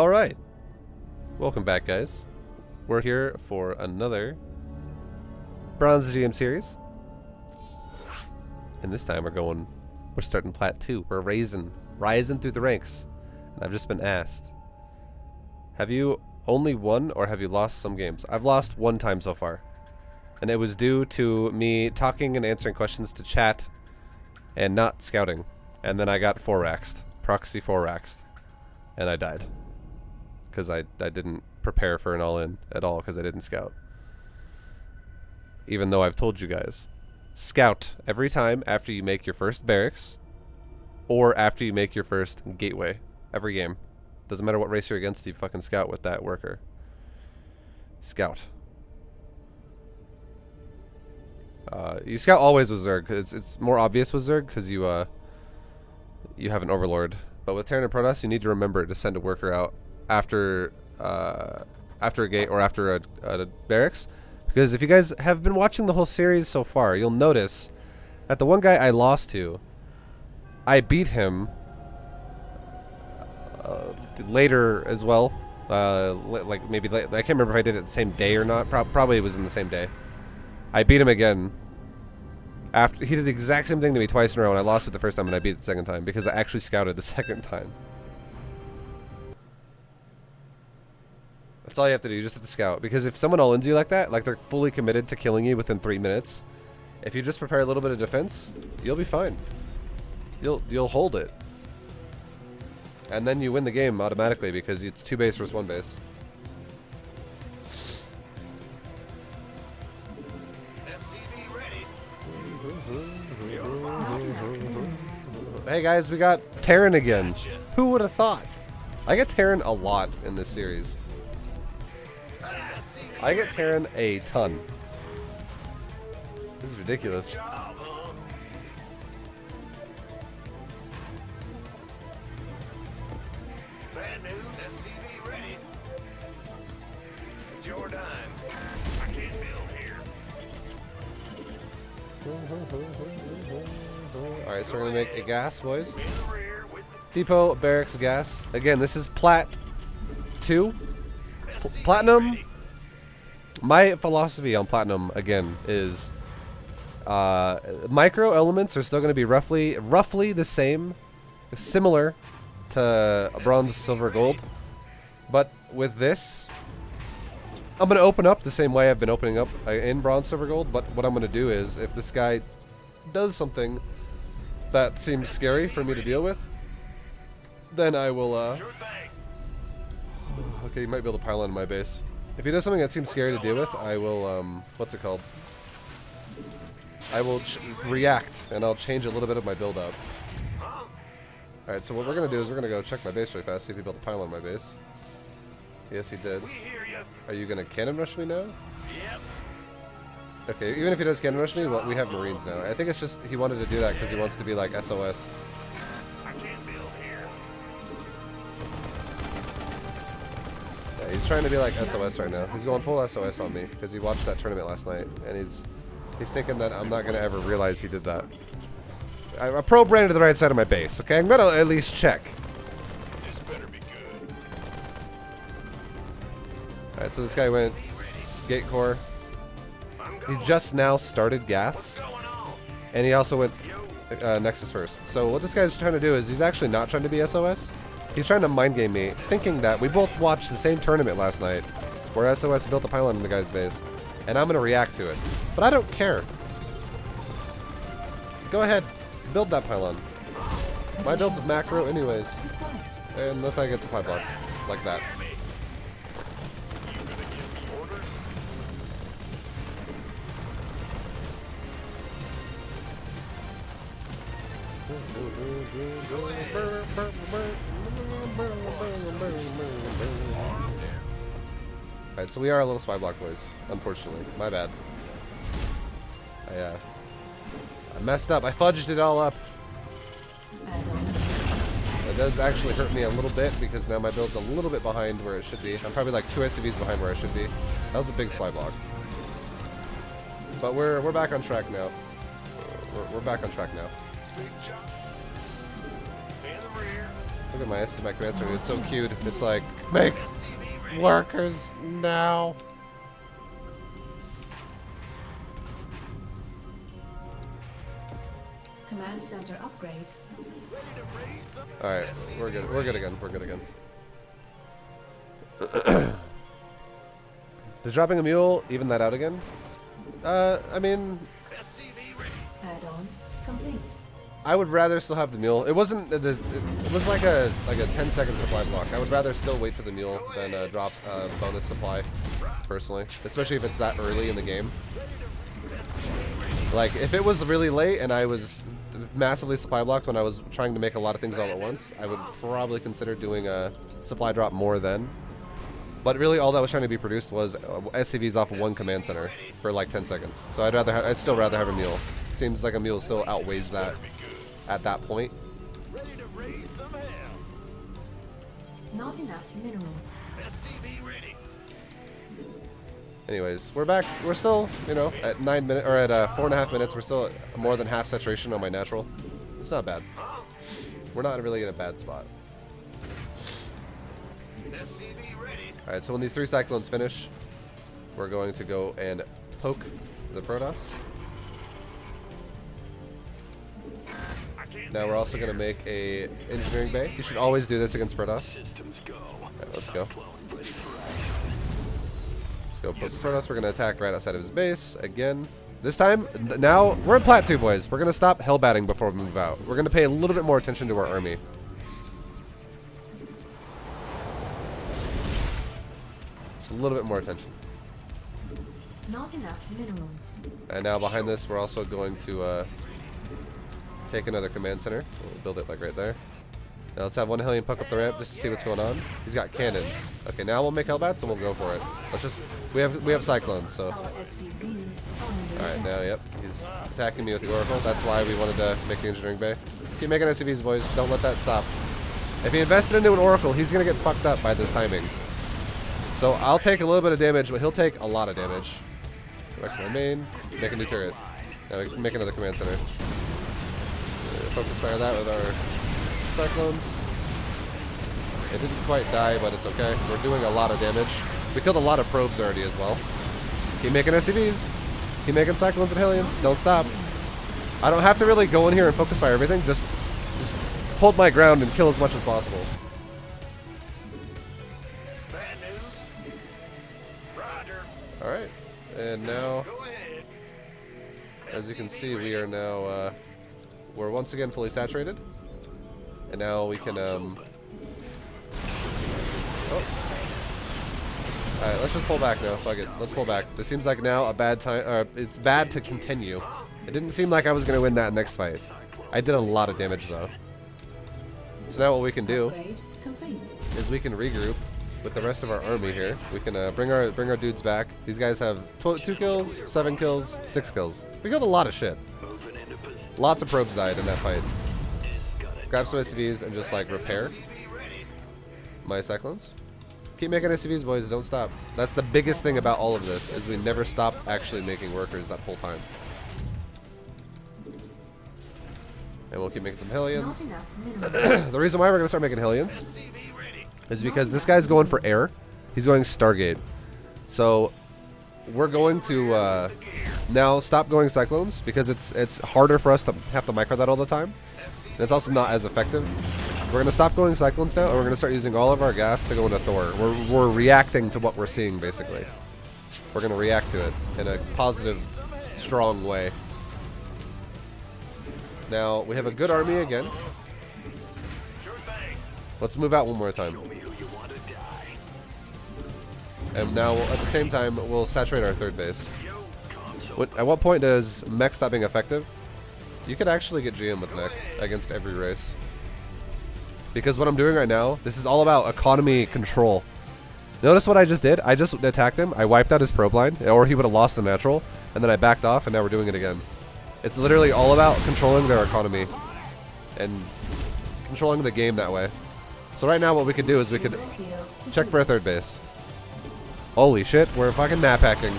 Alright, welcome back guys. We're here for another Bronze GM series. And this time we're starting Plat 2. We're rising through the ranks. And I've just been asked, have you only won or have you lost some games? I've lost one time so far. And it was due to me talking and answering questions to chat and not scouting. And then I got 4-raxed, proxy 4-raxed, and I died. Because I didn't prepare for an all-in at all because I didn't scout. Even though I've told you guys, scout every time after you make your first barracks or after you make your first gateway. Every game. Doesn't matter what race you're against, you fucking scout with that worker. Scout. You scout always with Zerg. It's more obvious with Zerg because you have an overlord. But with Terran and Protoss, you need to remember to send a worker out after a gate or after a barracks, because if you guys have been watching the whole series so far, you'll notice that the one guy I lost to, I beat him later as well. Like maybe I can't remember if I did it the same day or not. Probably it was in the same day. I beat him again. After he did the exact same thing to me twice in a row, and I lost it the first time, and I beat it the second time because I actually scouted the second time. That's all you have to do. You just have to scout. Because if someone all-ins you like that, like they're fully committed to killing you within 3 minutes, if you just prepare a little bit of defense, you'll be fine. You'll hold it. And then you win the game automatically because it's 2 base versus 1 base. Hey guys, we got Terran again. Who would have thought? I get Terran a lot in this series. I get Terran a ton. This is ridiculous. Bad news, SCV ready. It's your time. I can't build here. Alright, so we're gonna make a gas, boys. Depot, barracks, gas. Again, this is Plat 2. Platinum. My philosophy on Platinum, again, is micro elements are still going to be roughly the same, similar to bronze, silver, gold. But with this, I'm going to open up the same way I've been opening up in bronze, silver, gold. But what I'm going to do is, if this guy does something that seems scary for me to deal with, then I will, okay, you might be able to pile on my base. If he does something that seems scary to deal with, I will, what's it called? I will react, and I'll change a little bit of my build-up. Alright, so what we're going to do is we're going to go check my base really fast, see if he built a pile on my base. Yes, he did. Are you going to cannon rush me now? Yep. Okay, even if he does cannon rush me, well, we have Marines now. I think it's just he wanted to do that because he wants to be like SOS. I can't build here. Yeah, he's trying to be like SOS right now. He's going full SOS on me because he watched that tournament last night, and he's thinking that I'm not going to ever realize he did that. I pro-branded to the right side of my base, okay? I'm going to at least check. This better be good. Alright, so this guy went gate core. He just now started gas, and he also went Nexus first. So what this guy's trying to do is he's actually not trying to be SOS. He's trying to mind game me, thinking that we both watched the same tournament last night where SOS built a pylon in the guy's base, and I'm going to react to it. But I don't care. Go ahead. Build that pylon. My build's macro anyways. Unless I get supply block like that. Alright, so we are a little spy block, boys. Unfortunately. My bad. I messed up. I fudged it all up. It does actually hurt me a little bit because now my build's a little bit behind where it should be. I'm probably like 2 SCVs behind where I should be. That was a big spy block. But we're back on track now. We're back on track now. Big jump. In the rear. We're Look at my my command center. It's so cute. It's like, make workers now. Command center upgrade. All right, we're good. We're good again. We're good again. Is dropping a mule even that out again? I mean, Add-on complete. I would rather still have the mule. It wasn't. It was like a 10-second supply block. I would rather still wait for the mule than drop bonus supply, personally. Especially if it's that early in the game. Like if it was really late and I was massively supply blocked when I was trying to make a lot of things all at once, I would probably consider doing a supply drop more then. But really, all that was trying to be produced was SCVs off of one command center for like 10 seconds. So I'd still rather have a mule. Seems like a mule still outweighs that at that point. Not enough mineral. Anyways, we're back. We're still, you know, at 9 minutes or at 4.5 minutes. We're still at more than half saturation on my natural. It's not bad. We're not really in a bad spot. All right, so when these 3 cyclones finish, we're going to go and poke the Protoss. Now we're also going to make a engineering bay. You should always do this against Protoss. All right, let's go. Let's go poke the Protoss. We're going to attack right outside of his base again. This time, now we're in Plat 2, boys. We're going to stop hellbatting before we move out. We're going to pay a little bit more attention to our army. Just a little bit more attention. Not enough minerals. And now behind this, we're also going to take another command center. We'll build it like right there. Now let's have one Hellion poke up the ramp just to see what's going on. He's got cannons. Okay, now we'll make Hellbats and we'll go for it. Let's just we have cyclones, so. Our SCVs on All right, now yep, he's attacking me with the Oracle. That's why we wanted to make the engineering bay. Keep making SCVs, boys. Don't let that stop. If he invested into an Oracle, he's gonna get fucked up by this timing. So I'll take a little bit of damage, but he'll take a lot of damage. Go back to my main. Make a new turret. Now we can make another command center. Focus fire that with our cyclones. It didn't quite die, but it's okay. We're doing a lot of damage. We killed a lot of probes already as well. Keep making SCVs. Keep making cyclones and Hellions. Don't stop. I don't have to really go in here and focus fire everything. Just hold my ground and kill as much as possible. All right, and now, as you can see, we are now we're once again fully saturated, and now we can oh. All right, let's just pull back now. Fuck it, let's pull back. This seems like now a bad time. It's bad to continue. It didn't seem like I was gonna win that next fight. I did a lot of damage though. So now what we can do is we can regroup with the rest of our army here. We can bring our dudes back. These guys have 2 kills, 7 kills, 6 kills. We killed a lot of shit. Lots of probes died in that fight. Grab some SCVs and just like repair my cyclones. Keep making SCVs, boys. Don't stop. That's the biggest thing about all of this is we never stop actually making workers that whole time. And we'll keep making some Hellions. The reason why we're gonna start making Hellions is because this guy's going for air. He's going Stargate. So we're going to now stop going Cyclones because it's harder for us to have to micro that all the time. And it's also not as effective. We're going to stop going Cyclones now, and we're going to start using all of our gas to go into Thor. We're reacting to what we're seeing, basically. We're going to react to it in a positive, strong way. Now, we have a good army again. Let's move out one more time. And now, at the same time, we'll saturate our third base. At what point does mech stop being effective? You could actually get GM with mech against every race. Because what I'm doing right now, this is all about economy control. Notice what I just did? I just attacked him, I wiped out his probe line, or he would have lost the natural, and then I backed off, and now we're doing it again. It's literally all about controlling their economy. And controlling the game that way. So right now what we could do is we could check for a third base. Holy shit, we're fucking map hacking.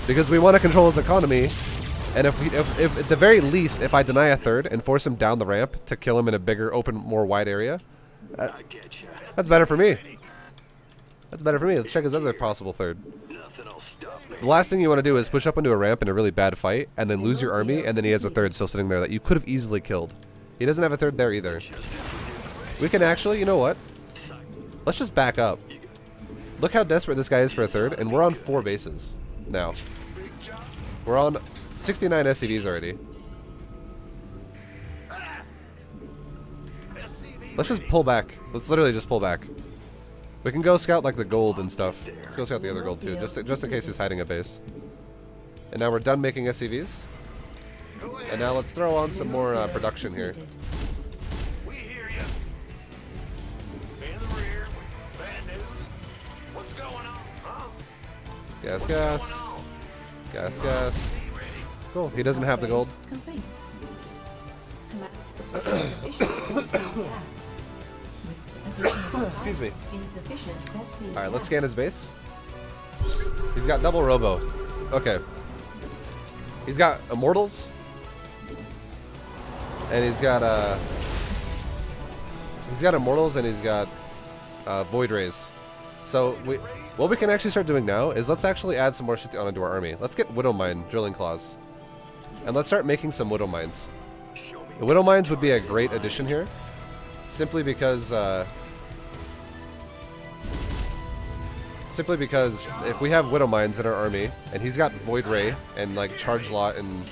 Because we want to control his economy, and if at the very least, if I deny a third and force him down the ramp to kill him in a bigger, open, more wide area, That's better for me. That's better for me. Let's check his other possible third. The last thing you want to do is push up into a ramp in a really bad fight and then lose your army, and then he has a third still sitting there that you could have easily killed. He doesn't have a third there either. We can actually, you know what? Let's just back up. Look how desperate this guy is for a third, and we're on 4 bases now. We're on 69 SCVs already. Let's just pull back. Let's literally just pull back. We can go scout like the gold and stuff. Let's go scout the other gold too, just in case he's hiding a base. And now we're done making SCVs. And now let's throw on some more production here. We hear you. In the rear. Bad news. What's going on, huh? Gas, gas. Gas, gas. Cool. He doesn't have the gold. Complete. Insufficient gas. With additional Excuse me. insufficient Vespene Alright, let's gas. scan his base. He's got double robo. Okay. He's got immortals. And he's got immortals and he's got void rays. So what we can actually start doing now is let's actually add some more shit onto our army. Let's get Widow Mine drilling claws. And let's start making some Widow Mines. The Widow Mines would be a great addition here. Simply because if we have Widow Mines in our army, and he's got Void Ray and like Charge Lot and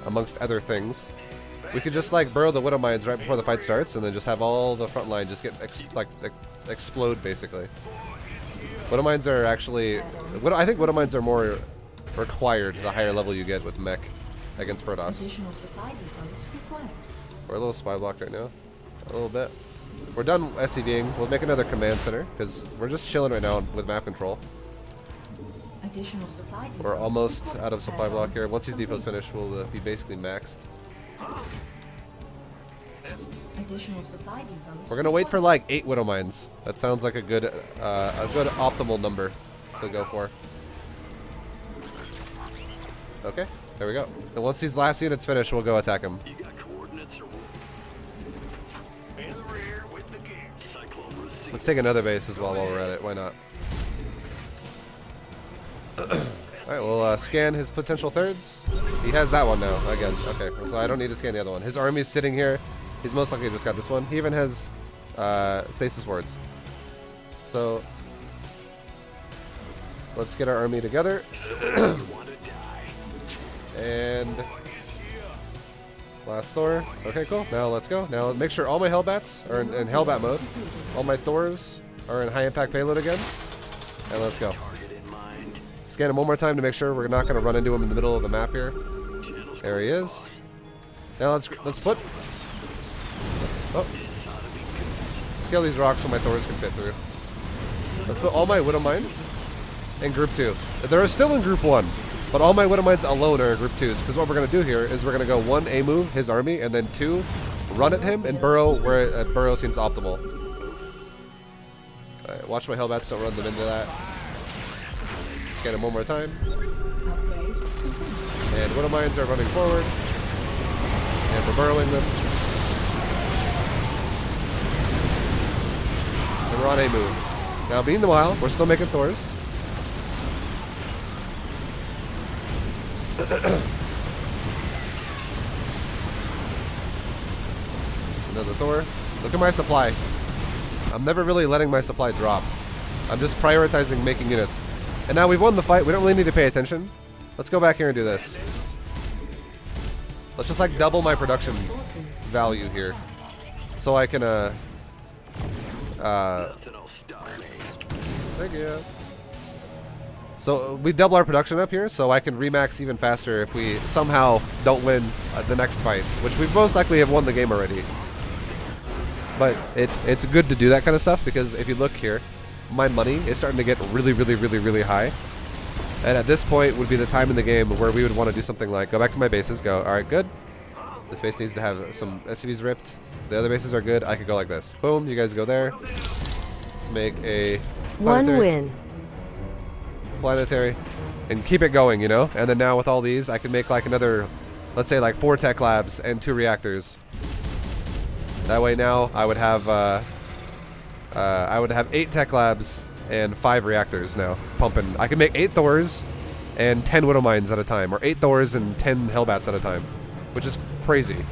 amongst other things, we could just like burrow the Widow Mines right before the fight starts, and then just have all the front line just get explode basically. Widow Mines are actually, I think Widow Mines are more required the higher level you get with mech against Protoss. Additional supply depots required. We're a little spy blocked right now, a little bit. We're done SCVing. We'll make another command center because we're just chilling right now with map control. Additional supply depots We're almost required. out of supply block here. Once these depots finish, we'll be basically maxed. Additional supply depots. We're gonna wait for like 8 Widow Mines. That sounds like a good optimal number to go for. Okay, there we go. And once these last units finish, we'll go attack them. In the rear with the gear. Let's take another base as well while we're at it. Why not? Alright, we'll scan his potential thirds. He has that one now, again. Okay, so I don't need to scan the other one. His army's sitting here. He's most likely just got this one. He even has stasis wards. So, let's get our army together. And last Thor. Okay, cool. Now let's go. Now make sure all my Hellbats are in Hellbat mode. All my Thors are in high impact payload again. And let's go. Scan him one more time to make sure we're not going to run into him in the middle of the map here. There he is. Now let's put. Oh. Scale these rocks so my Thors can fit through. Let's put all my Widow Mines in Group 2. They're still in Group 1. But all my Widow Mines alone are in Group 2s, because what we're going to do here is we're going to go 1, A move, his army, and then 2, run at him and burrow where burrow seems optimal. Alright, watch my Hellbats, don't run them into that. Scan him one more time. And Widow Mines are running forward. And we're burrowing them. And we're on A move. Now, meanwhile, we're still making Thors. Another Thor. Look at my supply. I'm never really letting my supply drop. I'm just prioritizing making units. And now we've won the fight. We don't really need to pay attention. Let's go back here and do this. Let's just like double my production value here. So I can thank you. So we double our production up here, so I can remax even faster if we somehow don't win the next fight, which we most likely have won the game already. But it's good to do that kind of stuff, because if you look here, my money is starting to get really, really, really, really high. And at this point would be the time in the game where we would want to do something like go back to my bases, go, alright, good. This base needs to have some SCVs ripped. The other bases are good. I could go like this. Boom, you guys go there. Let's make a planetary. Planetary. And keep it going, you know? And then now with all these, I can make like another, let's say like 4 tech labs and 2 reactors. That way now I would have 8 tech labs and 5 reactors now pumping. I could make 8 Thors and 10 Widow Mines at a time, or 8 Thors and 10 Hellbats at a time, which is crazy.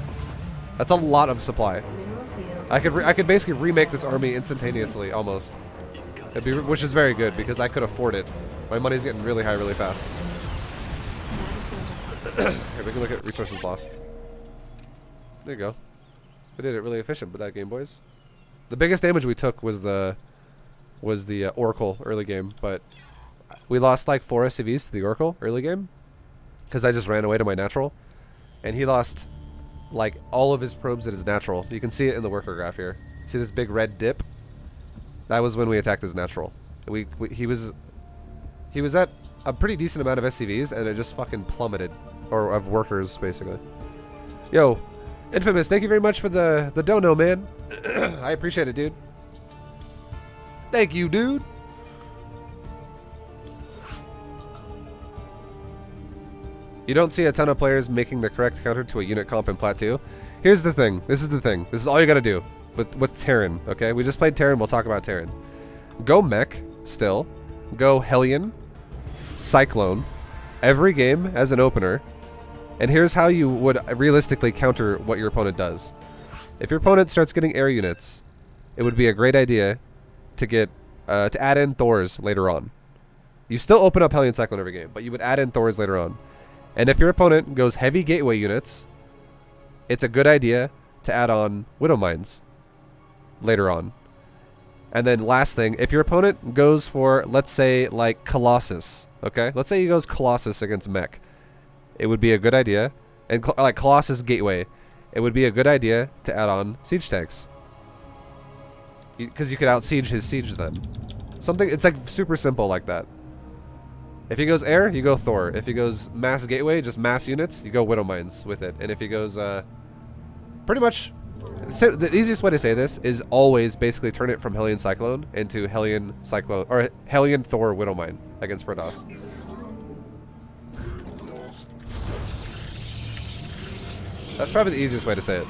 That's a lot of supply. I could basically remake this army instantaneously, almost. Which is very good because I could afford it. My money's getting really high really fast. Here, we can look at resources lost. There you go. We did it really efficient with that game, boys. The biggest damage we took was the Oracle early game, but we lost like 4 SCVs to the Oracle early game because I just ran away to my natural, and he lost like all of his probes at his natural. You can see it in the worker graph here. See this big red dip? That was when we attacked his natural. He was at a pretty decent amount of SCVs, and it just fucking plummeted, or of workers basically. Yo, Infamous, thank you very much for the dono, man. I appreciate it, dude. Thank you, dude. You don't see a ton of players making the correct counter to a unit comp in Plat 2. Here's the thing. This is the thing. This is all you gotta do with Terran, okay? We just played Terran. We'll talk about Terran. Go mech, still. Go Hellion, Cyclone, every game as an opener. And here's how you would realistically counter what your opponent does. If your opponent starts getting air units, it would be a great idea to get to add in Thors later on. You still open up Hellion Cyclone every game, but you would add in Thors later on. And if your opponent goes heavy gateway units, it's a good idea to add on Widow Mines later on. And then last thing, if your opponent goes for, let's say, like Colossus, okay? Let's say he goes Colossus against mech. It would be a good idea, and like Colossus Gateway, it would be a good idea to add on siege tanks. Because you could out-siege his siege then. Something, it's like super simple like that. If he goes air, you go Thor. If he goes mass gateway, just mass units, you go Widow Mines with it. And if he goes, pretty much, the easiest way to say this is always basically turn it from Hellion Cyclone into Hellion Cyclone, or Hellion Thor Widow Mine against Protoss. That's probably the easiest way to say it.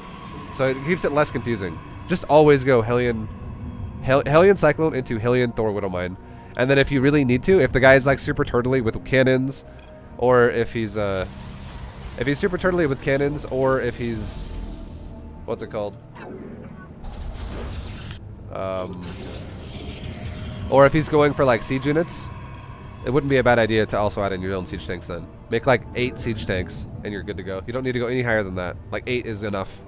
So it keeps it less confusing. Just always go Hellion Cyclone into Hellion Thor Widow Mine. And then if you really need to, if the guy is like super turtly with cannons, or if he's super turtly with cannons, or if he's, what's it called? Or if he's going for like siege units, it wouldn't be a bad idea to also add in your own siege tanks then. Make like 8 siege tanks and you're good to go. You don't need to go any higher than that. Like 8 is enough.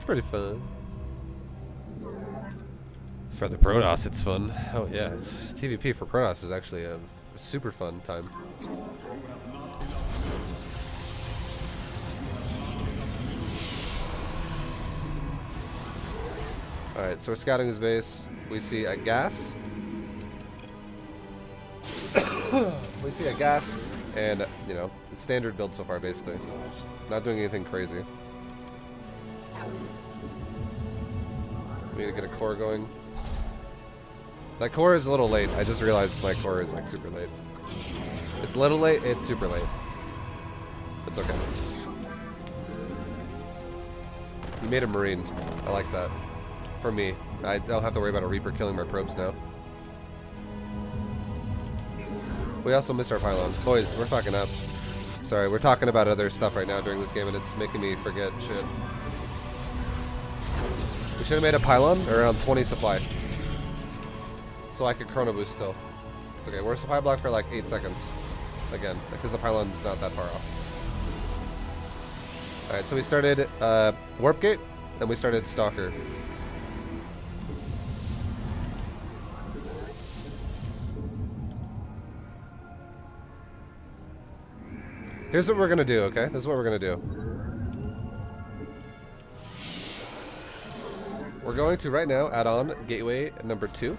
Pretty fun. For the Protoss, it's fun. Oh yeah, TVP for Protoss is actually a super fun time. Alright, so we're scouting his base. We see a gas. We see a gas and, you know, it's standard build so far basically. Not doing anything crazy. We need to get a core going. That core is a little late. I just realized my core is like super late. It's a little late, it's super late. It's okay. You made a Marine. I like that. For me. I don't have to worry about a Reaper killing my probes now. We also missed our pylon. Boys, we're fucking up. Sorry, we're talking about other stuff right now during this game and it's making me forget shit. We should have made a pylon around 20 supply. So I could chrono boost still. It's okay, we're a supply block for like 8 seconds. Again, because the pylon's not that far off. Alright, so we started Warp Gate, then we started Stalker. Here's what we're gonna do, okay? This is what we're gonna do. We're going to right now add on gateway number 2.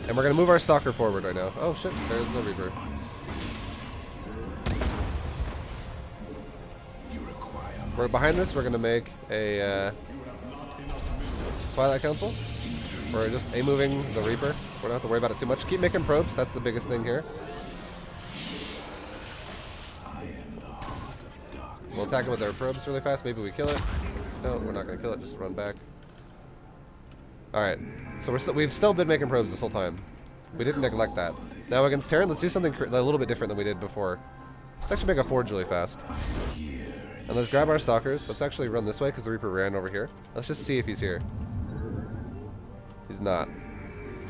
And we're gonna move our stalker forward right now. Oh shit, there's a Reaper. We're behind this. We're gonna make a Twilight Council. We're just A-moving the Reaper. We don't have to worry about it too much. Keep making probes. That's the biggest thing here. We'll attack it with our probes really fast. Maybe we kill it. No, we're not gonna kill it. Just run back. All right. So we've still been making probes this whole time. We didn't neglect that. Now against Terran, let's do something a little bit different than we did before. Let's actually make a forge really fast. And let's grab our stalkers. Let's actually run this way because the Reaper ran over here. Let's just see if he's here. He's not.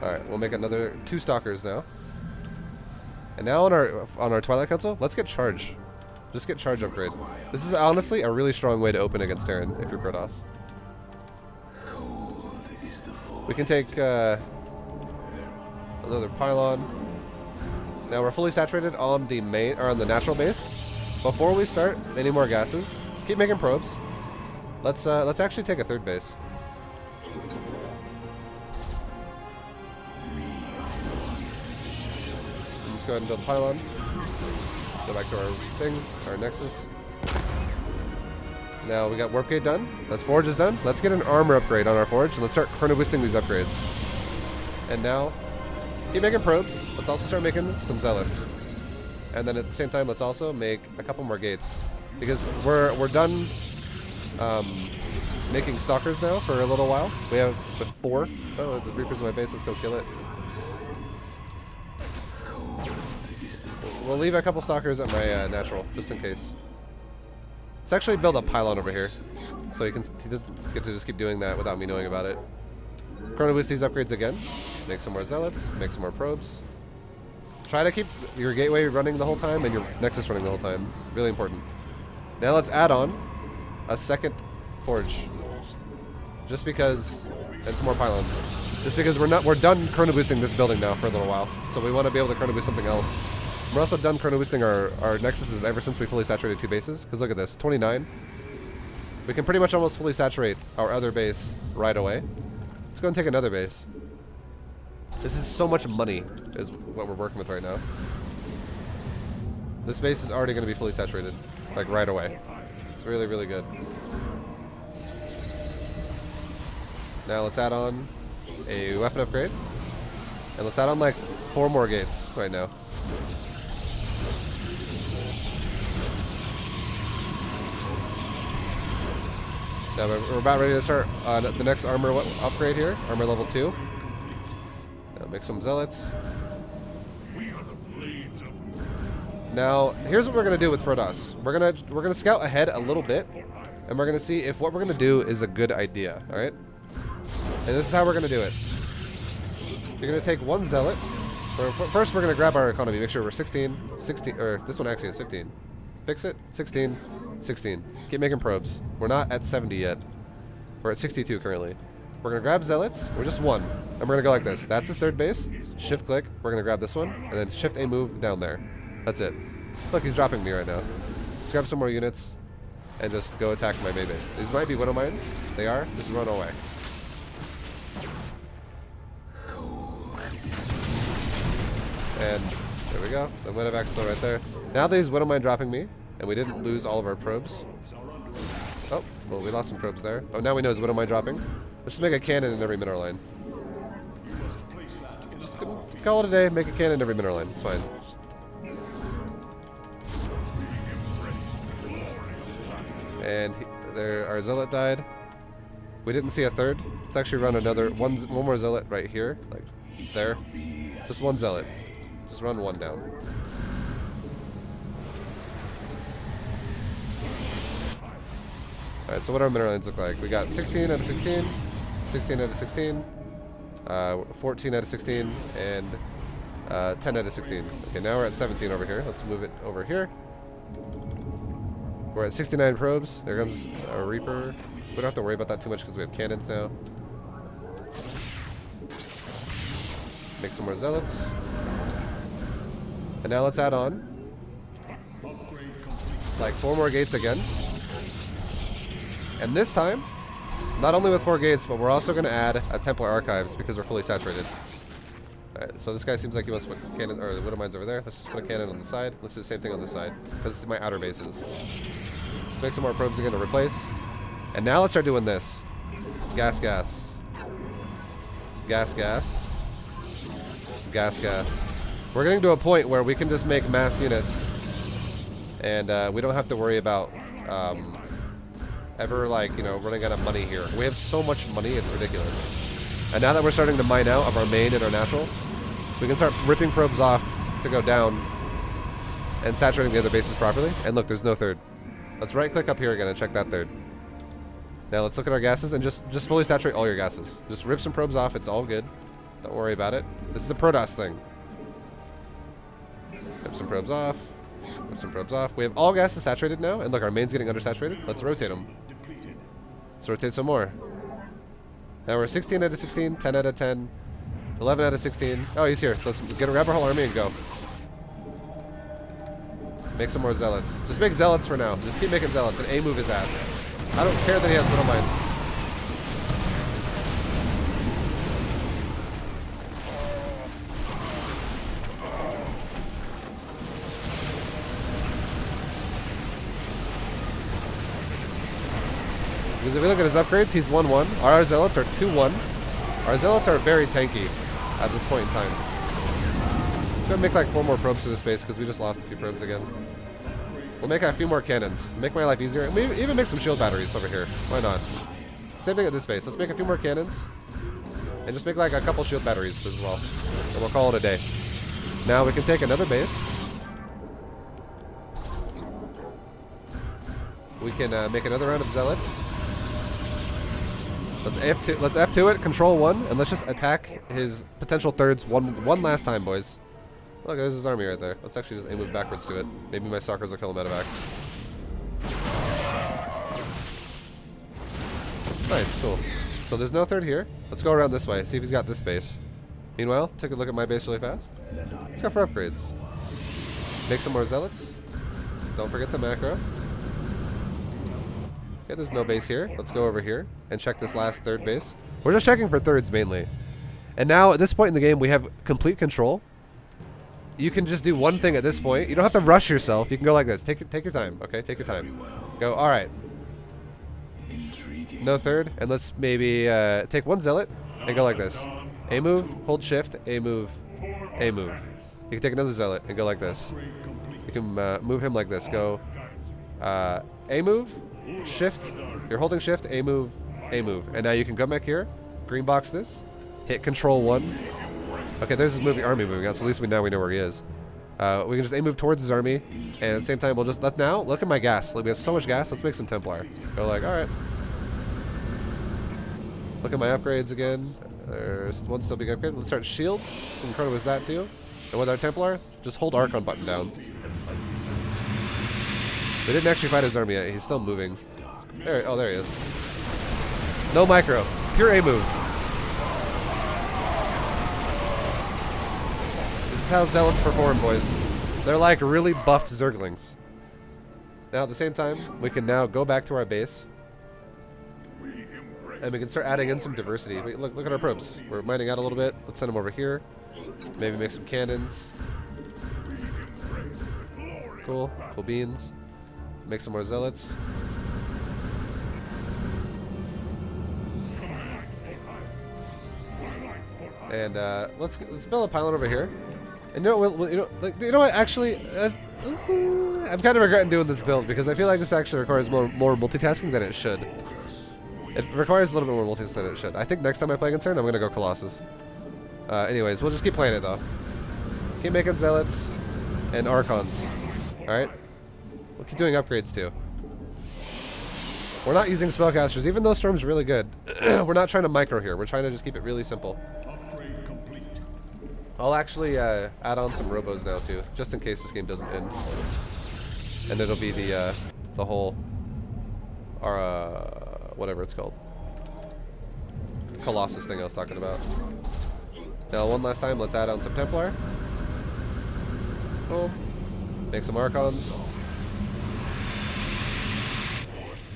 Alright, we'll make another 2 stalkers now. And now on our Twilight Council, let's get charge. Just get charge upgrade. This is honestly a really strong way to open against Terran if you're Protoss. We can take another pylon. Now we're fully saturated on the main or on the natural base. Before we start any more gases, keep making probes. Let's actually take a 3rd base. Let's go ahead and build a pylon. Go back to our thing, our nexus. Now we got warp gate done. That's forge is done. Let's get an armor upgrade on our forge and let's start chrono boosting these upgrades. And now keep making probes. Let's also start making some zealots. And then at the same time, let's also make a couple more gates. Because we're done making stalkers now for a little while. We have with 4. Oh, the Reaper's in my base. Let's go kill it. We'll leave a couple stalkers at my natural, just in case. Let's actually build a pylon over here. So he doesn't get to just keep doing that without me knowing about it. Chrono boost these upgrades again. Make some more zealots. Make some more probes. Try to keep your gateway running the whole time and your nexus running the whole time. Really important. Now let's add on a 2nd forge. Just because, and some more pylons. Just because we're done chrono boosting this building now for a little while. So we want to be able to chrono boost something else. We're also done chrono boosting our nexuses ever since we fully saturated 2 bases. Because look at this, 29. We can pretty much almost fully saturate our other base right away. Let's go and take another base. This is so much money, is what we're working with right now. This base is already going to be fully saturated, like right away. It's really, really good. Now let's add on a weapon upgrade. And let's add on like 4 more gates right now. Now we're about ready to start the next armor upgrade here, armor level 2. Now make some zealots. Now here's what we're gonna do with Protoss. We're gonna scout ahead a little bit, and we're gonna see if what we're gonna do is a good idea. All right. And this is how we're gonna do it. You're gonna take 1 zealot. First, we're gonna grab our economy. Make sure we're 16, or this one actually is 15. Fix it. 16, 16. Keep making probes. We're not at 70 yet. We're at 62 currently. We're gonna grab zealots. We're just 1, and we're gonna go like this. That's his 3rd base. Shift click. We're gonna grab this one, and then shift A move down there. That's it. Look, he's dropping me right now. Let's grab some more units, and just go attack my main base. These might be widow mines. They are. Just run away. And there we go. The Winnovac's still right there. Now that he's widow mine dropping me, and we didn't lose all of our probes. Oh, well, we lost some probes there. Oh, now we know his widow mine dropping. Let's just make a cannon in every mineral line. Just call it a day. Make a cannon in every mineral line. It's fine. And there, our zealot died. We didn't see a 3rd. Let's actually run another one more zealot right here, like there. Just 1 zealot. Just run 1 down. Alright, so what our mineral lines look like? We got 16 out of 16, 16 out of 16, 14 out of 16, and 10 out of 16. Okay, now we're at 17 over here. Let's move it over here. We're at 69 probes. There comes our Reaper. We don't have to worry about that too much because we have cannons now. Make some more zealots. And now let's add on like 4 more gates again. And this time, not only with 4 gates, but we're also going to add a Templar Archives because we're fully saturated. Alright, so this guy seems like he wants to put cannon, or the widow mines over there. Let's just put a cannon on the side. Let's do the same thing on this side because this is my outer bases. Let's make some more probes again to replace. And now let's start doing this. Gas, gas. Gas, gas. Gas, gas. We're getting to a point where we can just make mass units. And we don't have to worry about ever, like, you know, running out of money here. We have so much money, it's ridiculous. And now that we're starting to mine out of our main and our natural, we can start ripping probes off to go down and saturating the other bases properly. And look, there's no third. Let's right click up here again and check that third. Now let's look at our gases and just fully saturate all your gases. Just rip some probes off, it's all good. Don't worry about it. This is a Protoss thing. Rip some probes off. Rip some probes off. We have all gases saturated now, and look, our main's getting undersaturated. Let's rotate them. Let's rotate some more. Now we're 16 out of 16, 10 out of 10, 11 out of 16. Oh, he's here. So let's grab our whole army and go. Make some more zealots. Just make zealots for now. Just keep making zealots and A-move his ass. I don't care that he has little mines. Because if we look at his upgrades, he's 1-1. Our zealots are 2-1. Our zealots are very tanky at this point in time. Let's go make like 4 more probes to the space because we just lost a few probes again. We'll make a few more cannons. Make my life easier. And maybe even make some shield batteries over here. Why not? Same thing at this base. Let's make a few more cannons. And just make like a couple shield batteries as well. And we'll call it a day. Now we can take another base. We can make another round of zealots. Let's F2 it, control 1, and let's just attack his potential thirds one last time, boys. Look, there's his army right there. Let's actually just move backwards to it. Maybe my stalkers will kill him out of back. Nice, cool. So there's no third here. Let's go around this way, see if he's got this space. Meanwhile, take a look at my base really fast. Let's go for upgrades. Make some more zealots. Don't forget the macro. Okay, there's no base here. Let's go over here and check this last third base. We're just checking for thirds mainly. And now, at this point in the game, we have complete control. You can just do one thing at this point. You don't have to rush yourself. You can go like this. Take your time, okay? Take your time. Go, all right. No third. And let's maybe take one zealot and go like this. A move, hold shift, A move, A move. You can take another zealot and go like this. You can move him like this. Go A move, shift. You're holding shift, A move, A move. And now you can come back here, green box this, hit control 1. Okay, there's his army moving out, so at least now we know where he is. We can just move towards his army, and at the same time we'll just now look at my gas. Like, we have so much gas. Let's make some Templar. Go like, all right. Look at my upgrades again. There's one still being upgraded. Let's start shields. We can Protoss that too. And with our Templar, just hold Archon button down. We didn't actually fight his army yet. He's still moving. There he is. No micro. Pure A move. This is how Zealots perform, boys. They're like really buff Zerglings. Now at the same time, we can now go back to our base. And we can start adding in some diversity. Look at our probes. We're mining out a little bit. Let's send them over here. Maybe make some cannons. Cool. Cool beans. Make some more zealots. And let's build a pylon over here. And you know what? Actually, I'm kind of regretting doing this build because I feel like this actually requires more multitasking than it should. It requires a little bit more multitasking than it should. I think next time I play against Terran, I'm gonna go Colossus. Anyways, we'll just keep playing it though. Keep making zealots and archons. All right. We'll keep doing upgrades too. We're not using spellcasters, even though Storm's really good. We're not trying to micro here. We're trying to just keep it really simple. I'll actually add on some robos now too, just in case this game doesn't end. And it'll be the whole, whatever it's called, Colossus thing I was talking about. Now one last time, let's add on some Templar. Boom. Make some Archons.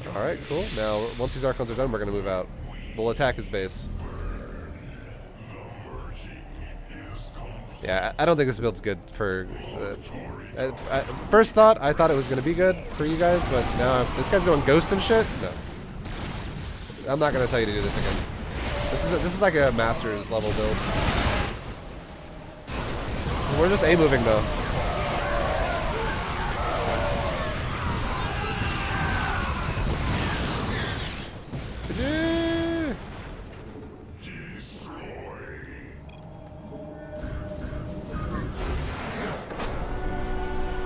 Alright, cool. Now, once these Archons are done, we're going to move out. We'll attack his base. Yeah, I don't think this build's good for... first thought, I thought it was going to be good for you guys, but now this guy's going ghost and shit? No. I'm not going to tell you to do this again. This is like a master's level build. We're just A-moving though.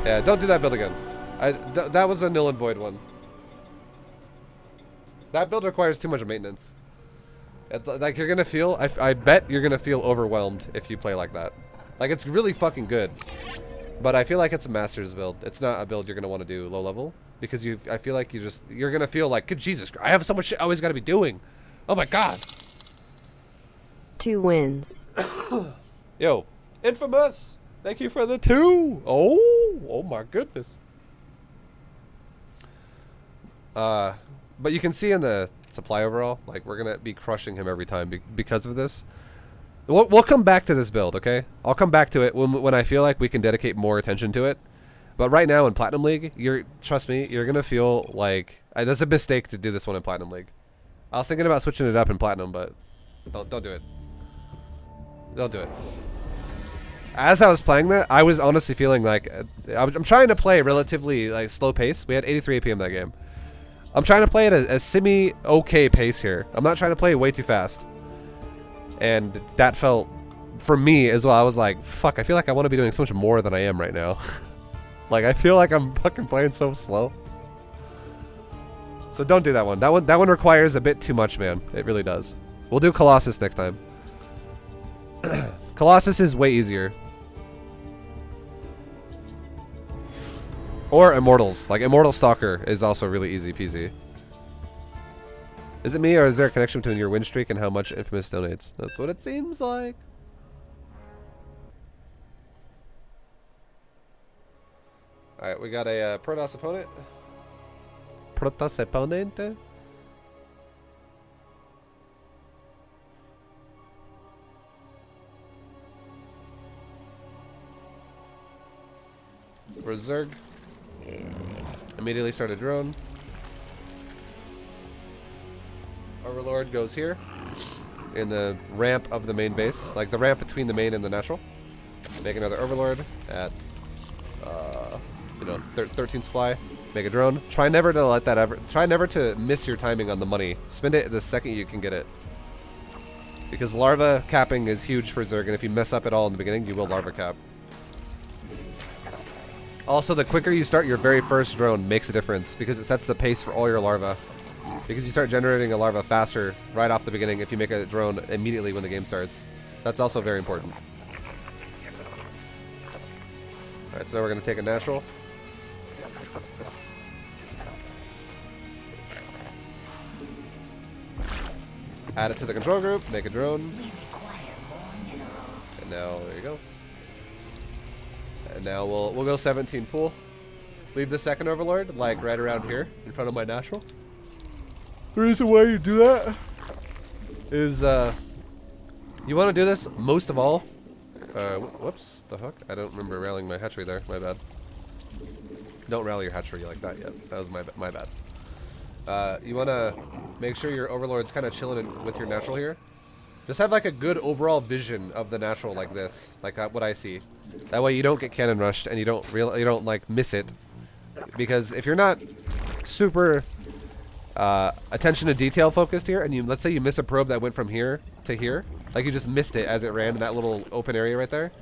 Yeah, don't do that build again. That was a null and void one. That build requires too much maintenance. Like you're gonna feel, I bet you're gonna feel overwhelmed if you play like that. Like it's really fucking good, but I feel like it's a master's build. It's not a build you're gonna want to do low level because I feel like you're gonna feel like, good Jesus, I have so much shit I always gotta be doing. Oh my god. 2 wins. Yo, Infamous. Thank you for the 2. Oh my goodness. But you can see in the supply overall, like we're gonna be crushing him every time because of this. We'll come back to this build, okay? I'll come back to it when I feel like we can dedicate more attention to it. But right now in Platinum League, trust me, you're gonna feel like that's a mistake to do this one in Platinum League. I was thinking about switching it up in Platinum, but don't do it. Don't do it. As I was playing that, I was honestly feeling like I'm trying to play relatively like slow pace. We had 83 APM that game. I'm trying to play at a semi-okay pace here. I'm not trying to play way too fast. And that felt, for me as well, I was like, fuck, I feel like I want to be doing so much more than I am right now. Like, I feel like I'm fucking playing so slow. So don't do that one. That one requires a bit too much, man. It really does. We'll do Colossus next time. Colossus is way easier. Or Immortals. Like, Immortal Stalker is also really easy peasy. Is it me, or is there a connection between your win streak and how much Infamous donates? That's what it seems like. Alright, we got a Protoss opponent. Protoss opponente. We're Zerg. Immediately start a drone. Overlord goes here in the ramp of the main base, like the ramp between the main and the natural. Make another Overlord at 13 supply. Make a drone. Try never to let that ever. Try never to miss your timing on the money. Spend it the second you can get it, because larva capping is huge for Zerg, and if you mess up at all in the beginning, you will larva cap. Also, the quicker you start your very first drone makes a difference, because it sets the pace for all your larvae. Because you start generating a larva faster right off the beginning if you make a drone immediately when the game starts. That's also very important. Alright, so now we're going to take a natural. Add it to the control group, make a drone. And now, there you go. And now we'll go 17 pool. Leave the second Overlord, like right around here, in front of my natural. The reason why you do that is you want to do this most of all. Whoops, the fuck? I don't remember rallying my hatchery there. My bad. Don't rally your hatchery like that yet. That was my bad. You want to make sure your Overlord's kind of chilling with your natural here. Just have like a good overall vision of the natural like this, like what I see. That way you don't get cannon rushed and you don't like miss it. Because if you're not super attention to detail focused here, and let's say you miss a probe that went from here to here, like you just missed it as it ran in that little open area right there,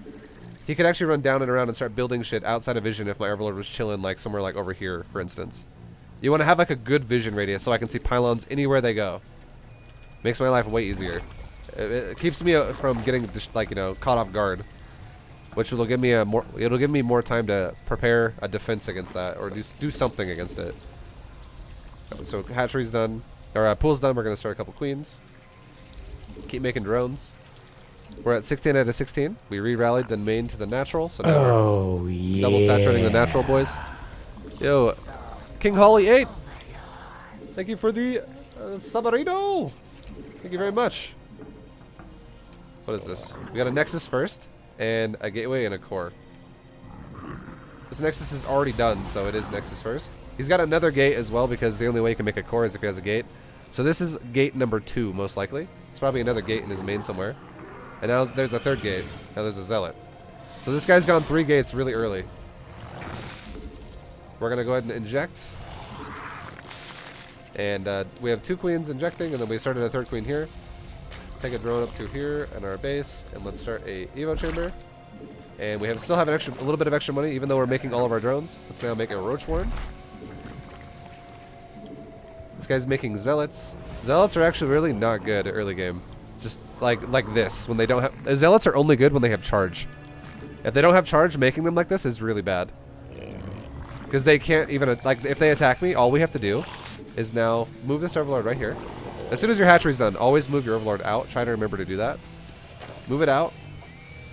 he could actually run down and around and start building shit outside of vision if my Overlord was chilling like somewhere like over here, for instance. You want to have like a good vision radius so I can see pylons anywhere they go. Makes my life way easier. It keeps me from getting like, you know, caught off guard, which will give me it'll give me more time to prepare a defense against that, or do something against it. So hatchery's done, or pool's done. We're gonna start a couple queens. Keep making drones. We're at 16 out of 16. We re-rallied the main to the natural, so now we're double saturating the natural, boys. Yo, King Holly 8. Thank you for the submarino. Thank you very much. What is this? We got a Nexus first, and a gateway and a core. This Nexus is already done, so it is Nexus first. He's got another gate as well because the only way he can make a core is if he has a gate. So this is gate number 2, most likely. It's probably another gate in his main somewhere. And now there's a third gate. Now there's a zealot. So this guy's gone 3 gates really early. We're going to go ahead and inject. And we have 2 queens injecting, and then we started a 3rd queen here. Take a drone up to here and our base, and let's start a Evo chamber. And we still have a little bit of extra money, even though we're making all of our drones. Let's now make a roach warren. This guy's making zealots. Zealots are actually really not good early game. Just like this, when they don't have... Zealots are only good when they have charge. If they don't have charge, making them like this is really bad. Because they can't even... Like, if they attack me, all we have to do is now move this overlord right here. As soon as your hatchery's done, always move your overlord out. Try to remember to do that. Move it out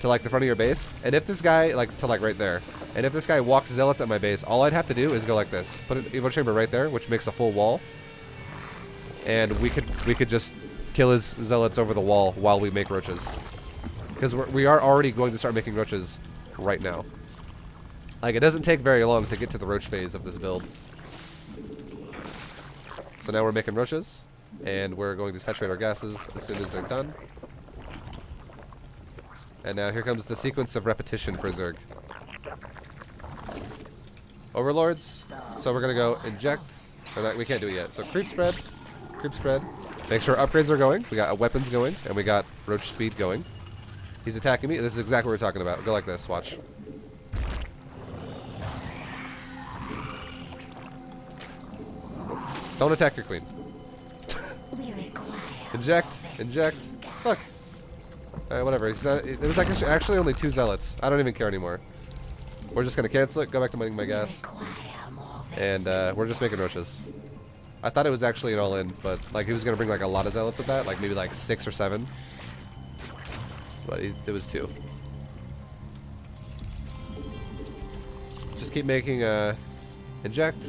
to like the front of your base. And if this guy, to right there. And if this guy walks zealots at my base, all I'd have to do is go like this. Put an Evo chamber right there, which makes a full wall. And we could just kill his zealots over the wall while we make roaches. Because we are already going to start making roaches right now. Like, it doesn't take very long to get to the roach phase of this build. So now we're making roaches. And we're going to saturate our gases as soon as they're done. And now here comes the sequence of repetition for Zerg. Overlords. So we're going to go inject. We can't do it yet. So creep spread. Creep spread. Make sure upgrades are going. We got weapons going. And we got roach speed going. He's attacking me. This is exactly what we're talking about. Go like this. Watch. Don't attack your queen. Inject. Inject. Look. Alright, whatever. It was actually only 2 zealots. I don't even care anymore. We're just going to cancel it. Go back to mining my gas. And we're just making roaches. I thought it was actually an all-in, but like he was going to bring like a lot of zealots with that. Like maybe like 6 or 7. But it was 2. Just keep making inject.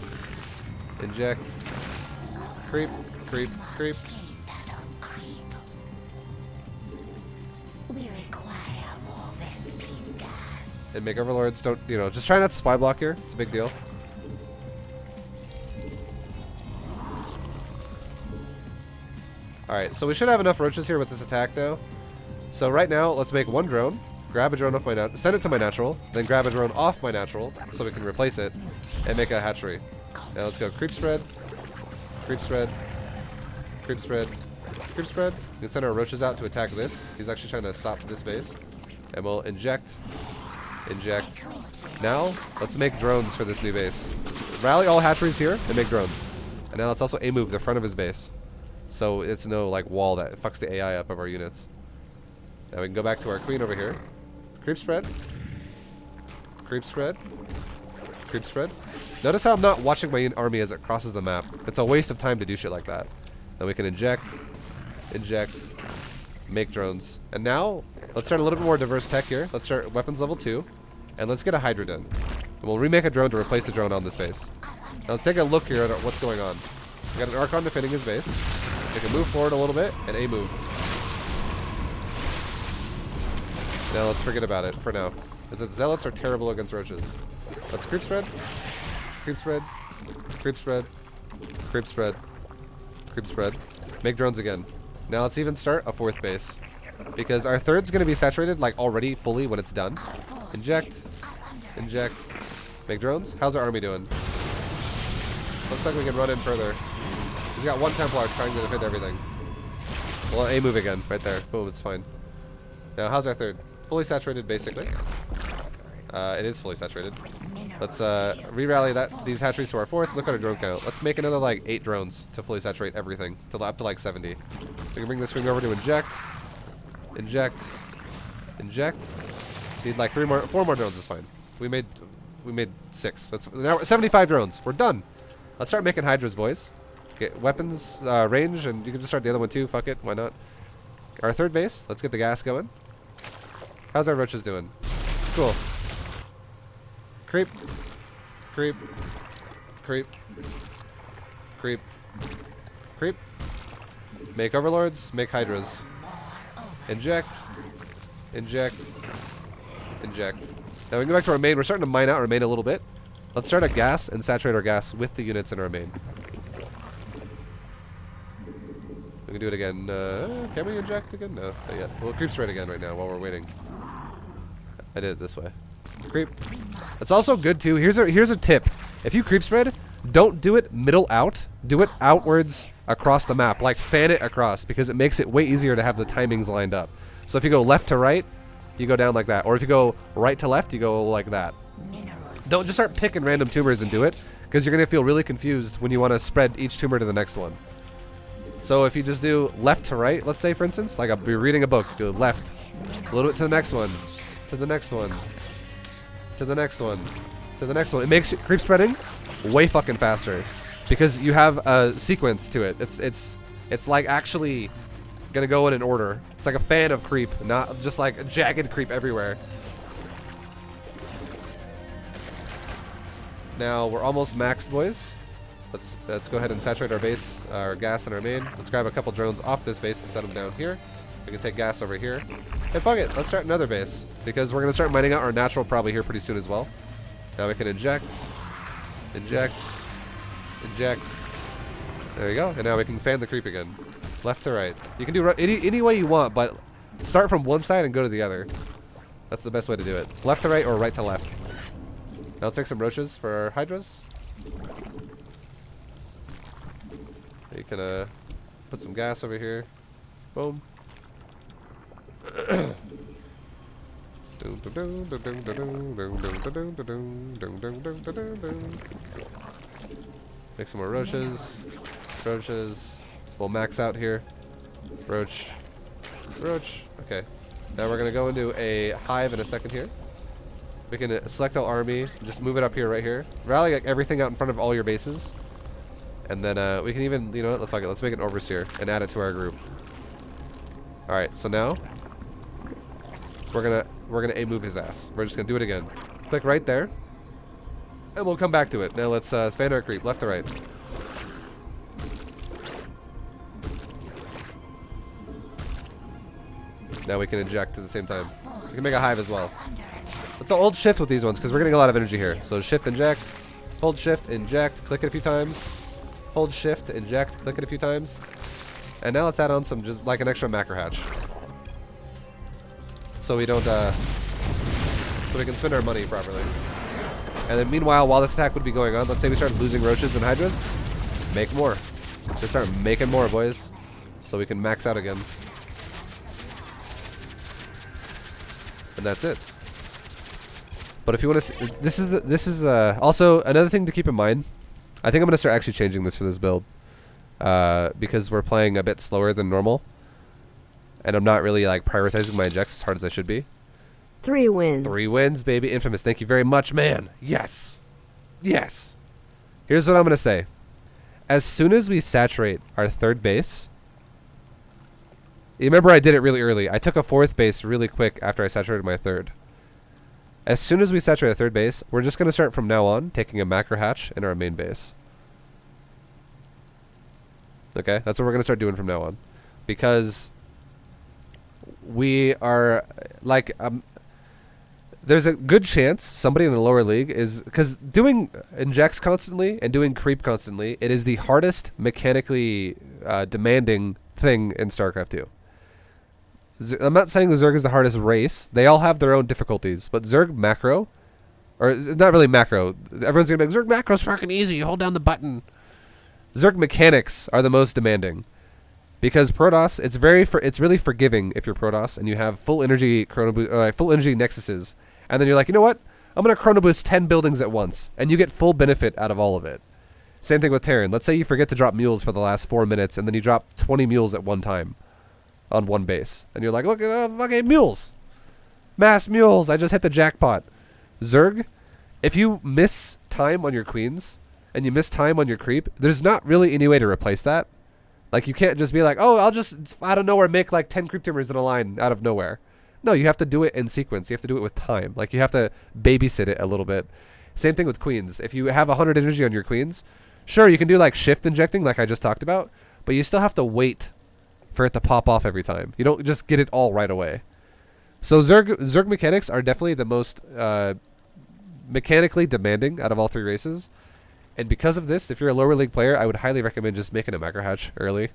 Inject. Creep. Creep. Creep. And make overlords. Don't, just try not to spy block here. It's a big deal. Alright, so we should have enough roaches here with this attack now. So right now, let's make 1 drone. Grab a drone off my send it to my natural. Then grab a drone off my natural so we can replace it. And make a hatchery. Now let's go creep spread. Creep spread. Creep spread. Creep spread. We can send our roaches out to attack this. He's actually trying to stop this base. And we'll inject. Inject. Now, let's make drones for this new base. Rally all hatcheries here and make drones. And now let's also A-move the front of his base. So it's no like wall that fucks the AI up of our units. Now we can go back to our queen over here. Creep spread. Creep spread. Creep spread. Notice how I'm not watching my army as it crosses the map. It's a waste of time to do shit like that. Then we can inject. Inject. Make drones. And now, let's start a little bit more diverse tech here. Let's start weapons level 2. And let's get a Hydra done. And we'll remake a drone to replace the drone on this base. Now let's take a look here at what's going on. We got an Archon defending his base. We can move forward a little bit and A-move. Now let's forget about it for now. Because the zealots are terrible against roaches. Let's creep spread. Creep spread. Creep spread. Creep spread. Creep spread. Make drones again. Now let's even start a 4th base. Because our 3rd's going to be saturated like already fully when it's done. Inject. Inject. Make drones. How's our army doing? Looks like we can run in further. He's got 1 Templar trying to defend everything. Well, A-move again. Right there. Boom, it's fine. Now, how's our 3rd? Fully saturated, basically. It is fully saturated. Let's re-rally these hatcheries to our 4th. Look at our drone count. Let's make another like 8 drones to fully saturate everything. Up to like 70. We can bring this wing over to inject. Inject. Inject. Need like 4 more drones is fine. We made 6. That's now 75 drones. We're done. Let's start making hydras, boys. Get weapons, range, and you can just start the other one too. Fuck it, why not? Our 3rd base. Let's get the gas going. How's our roaches doing? Cool. Creep. Creep. Creep. Creep. Creep. Make overlords. Make hydras. Inject. Inject. inject. Now we can go back to our main. We're starting to mine out our main a little bit. Let's start a gas and saturate our gas with the units in our main. We can do it again. Can we inject again? No, not yet. Well, creep spread again right now while we're waiting. I did it this way. Creep. It's also good too. Here's a tip. If you creep spread, don't do it middle out. Do it outwards across the map. Like fan it across, because it makes it way easier to have the timings lined up. So if you go left to right, you go down like that. Or if you go right to left, you go like that. Don't just start picking random tumors and do it, because you're going to feel really confused when you want to spread each tumor to the next one. So if you just do left to right, let's say for instance, like you're reading a book, do left, a little bit to the next one, to the next one, to the next one, to the next one. It makes creep spreading way fucking faster, because you have a sequence to it. It's like actually gonna go in an order. It's like a fan of creep, not just like a jagged creep everywhere. Now we're almost maxed, boys. Let's go ahead and saturate our base, our gas in our main. Let's grab a couple drones off this base and set them down here. We can take gas over here. And fuck it, let's start another base, because we're gonna start mining out our natural probably here pretty soon as well. Now we can inject, inject, inject. There you go. And now we can fan the creep again, left to right. You can do any way you want, but start from one side and go to the other. That's the best way to do it. Left to right or right to left. Now let's take some roaches for our hydras. You can put some gas over here. Boom. Make some more roaches. Roaches. We'll max out here. Roach. Roach. Okay. Now we're going to go into a hive in a second here. We can select all army. Just move it up here, right here. Rally like, everything out in front of all your bases. And then we can even, you know what, let's fuck it. Let's make an overseer and add it to our group. Alright, so now we're gonna A-move his ass. We're just gonna do it again. Click right there. And we'll come back to it. Now let's fan our creep, left to right. Now we can inject at the same time. We can make a hive as well. Let's hold shift with these ones, because we're getting a lot of energy here. So shift, inject. Hold shift, inject, click it a few times. Hold shift, inject, click it a few times. And now let's add on some, just like an extra macro hatch. So we don't, so we can spend our money properly. And then meanwhile, while this attack would be going on, let's say we start losing roaches and hydras, make more. Just start making more, boys. So we can max out again. And that's it. But if you want to, this is also another thing to keep in mind. I think I'm gonna start actually changing this for this build, because we're playing a bit slower than normal, and I'm not really like prioritizing my ejects as hard as I should be. 3 wins. 3 wins, baby. Infamous. Thank you very much, man. Yes, yes. Here's what I'm gonna say. As soon as we saturate our 3rd base, you remember I did it really early. I took a 4th base really quick after I saturated my 3rd. As soon as we saturate a 3rd base, we're just going to start from now on taking a macro hatch in our main base. Okay, that's what we're going to start doing from now on. Because we are, like, there's a good chance somebody in the lower league is, because doing injects constantly and doing creep constantly, it is the hardest mechanically demanding thing in StarCraft 2. I'm not saying the Zerg is the hardest race. They all have their own difficulties. But Zerg macro, or not really macro. Everyone's going to be like, Zerg macro's fucking easy. You hold down the button. Zerg mechanics are the most demanding. Because Protoss, it's really forgiving if you're Protoss and you have full energy full energy nexuses. And then you're like, you know what? I'm going to chrono boost 10 buildings at once. And you get full benefit out of all of it. Same thing with Terran. Let's say you forget to drop mules for the last 4 minutes and then you drop 20 mules at one time. On one base. And you're like, look at fucking mules. Mass mules. I just hit the jackpot. Zerg, if you miss time on your queens and you miss time on your creep, there's not really any way to replace that. Like, you can't just be like, oh, I'll just out of nowhere make like 10 creep tumors in a line out of nowhere. No, you have to do it in sequence. You have to do it with time. Like, you have to babysit it a little bit. Same thing with queens. If you have 100 energy on your queens, sure, you can do like shift injecting like I just talked about, but you still have to wait for it to pop off every time. You don't just get it all right away. So Zerg mechanics are definitely the most mechanically demanding out of all three races. And because of this, if you're a lower league player, I would highly recommend just making a macro hatch early.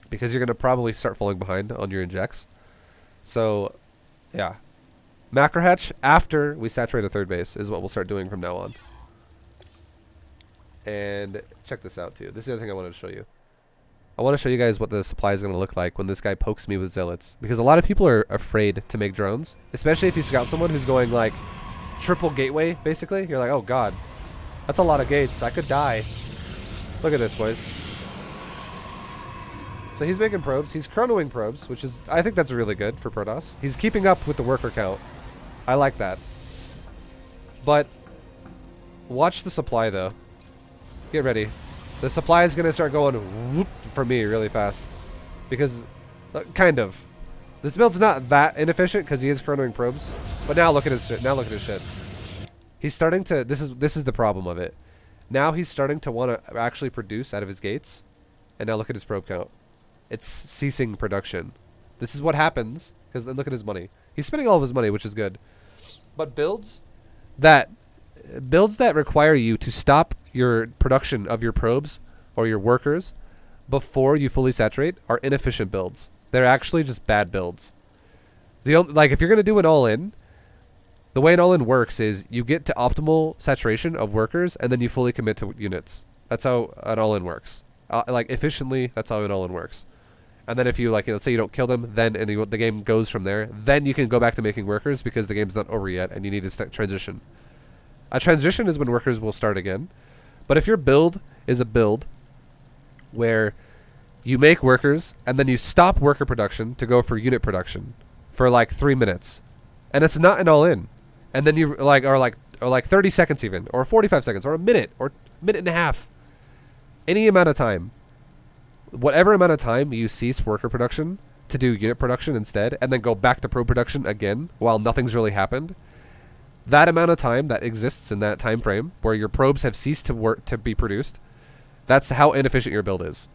Because you're going to probably start falling behind on your injects. So, yeah. Macro hatch after we saturate a third base is what we'll start doing from now on. And check this out too. This is the other thing I wanted to show you. I want to show you guys what the supply is going to look like when this guy pokes me with zealots. Because a lot of people are afraid to make drones. Especially if you scout someone who's going like triple gateway, basically. You're like, oh god. That's a lot of gates. I could die. Look at this, boys. So he's making probes. He's chronoing probes, which is, I think that's really good for Protoss. He's keeping up with the worker count. I like that. But watch the supply, though. Get ready. The supply is going to start going whoop for me really fast. Because, kind of. This build's not that inefficient because he is chronoing probes. But now look at his shit. Now look at his shit. He's starting to, this is the problem of it. Now he's starting to want to actually produce out of his gates. And now look at his probe count. It's ceasing production. This is what happens. Because look at his money. He's spending all of his money, which is good. But builds that require you to stop your production of your probes or your workers before you fully saturate are inefficient builds. They're actually just bad builds. Like if you're gonna do an all-in, the way an all-in works is you get to optimal saturation of workers and then you fully commit to units. That's how an all-in works. Like efficiently, that's how an all-in works. And then if you like, let's say you don't kill them, then the game goes from there. Then you can go back to making workers because the game's not over yet, and you need to transition. A transition is when workers will start again. But if your build is a build where you make workers and then you stop worker production to go for unit production for like 3 minutes, and it's not an all-in, and then you like 30 seconds even, or 45 seconds, or a minute, or minute and a half, any amount of time. Whatever amount of time you cease worker production to do unit production instead, and then go back to probe production again while nothing's really happened, that amount of time that exists in that time frame where your probes have ceased to be produced, that's how inefficient your build is.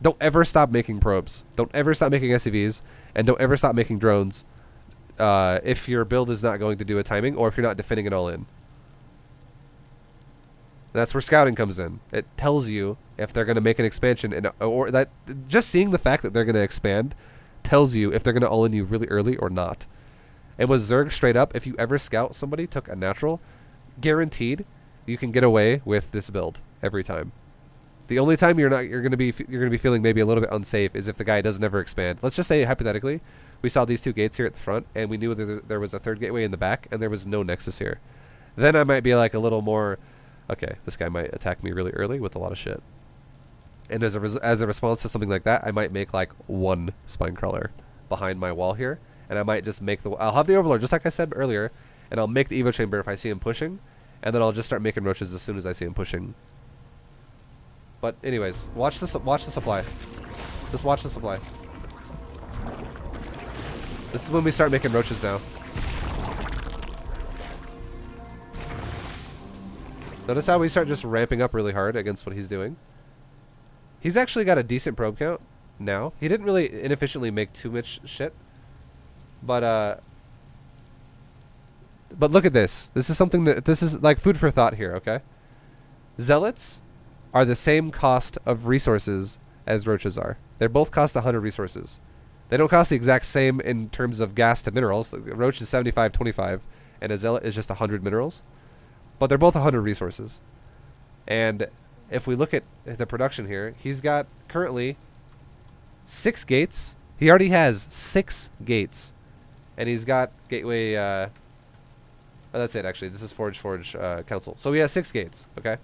Don't ever stop making probes. Don't ever stop making SCVs, and don't ever stop making drones if your build is not going to do a timing or if you're not defending it all in. That's where scouting comes in. It tells you if they're going to make an expansion, or that just seeing the fact that they're going to expand tells you if they're going to all in you really early or not. And with Zerg, straight up, if you ever scout somebody, took a natural, guaranteed you can get away with this build every time. The only time you're going to be feeling maybe a little bit unsafe is if the guy doesn't ever expand. Let's just say hypothetically, we saw these two gates here at the front, and we knew that there was a third gateway in the back, and there was no nexus here. Then I might be like a little more, okay, this guy might attack me really early with a lot of shit. And as a response to something like that, I might make like one spine crawler behind my wall here, and I might just make I'll have the overlord just like I said earlier, and I'll make the evo chamber if I see him pushing, and then I'll just start making roaches as soon as I see him pushing. But anyways, watch the supply. Just watch the supply. This is when we start making roaches now. Notice how we start just ramping up really hard against what he's doing. He's actually got a decent probe count now. He didn't really inefficiently make too much shit. But look at this. This is like food for thought here, okay? Zealots are the same cost of resources as roaches are. They both cost 100 resources. They don't cost the exact same in terms of gas to minerals. Roach is 75-25, and a zealot is just 100 minerals. But they're both 100 resources. And if we look at the production here, he's got currently 6 gates. He already has 6 gates. And he's got gateway... oh, that's it, actually. This is Forge Council. So he has 6 gates, okay?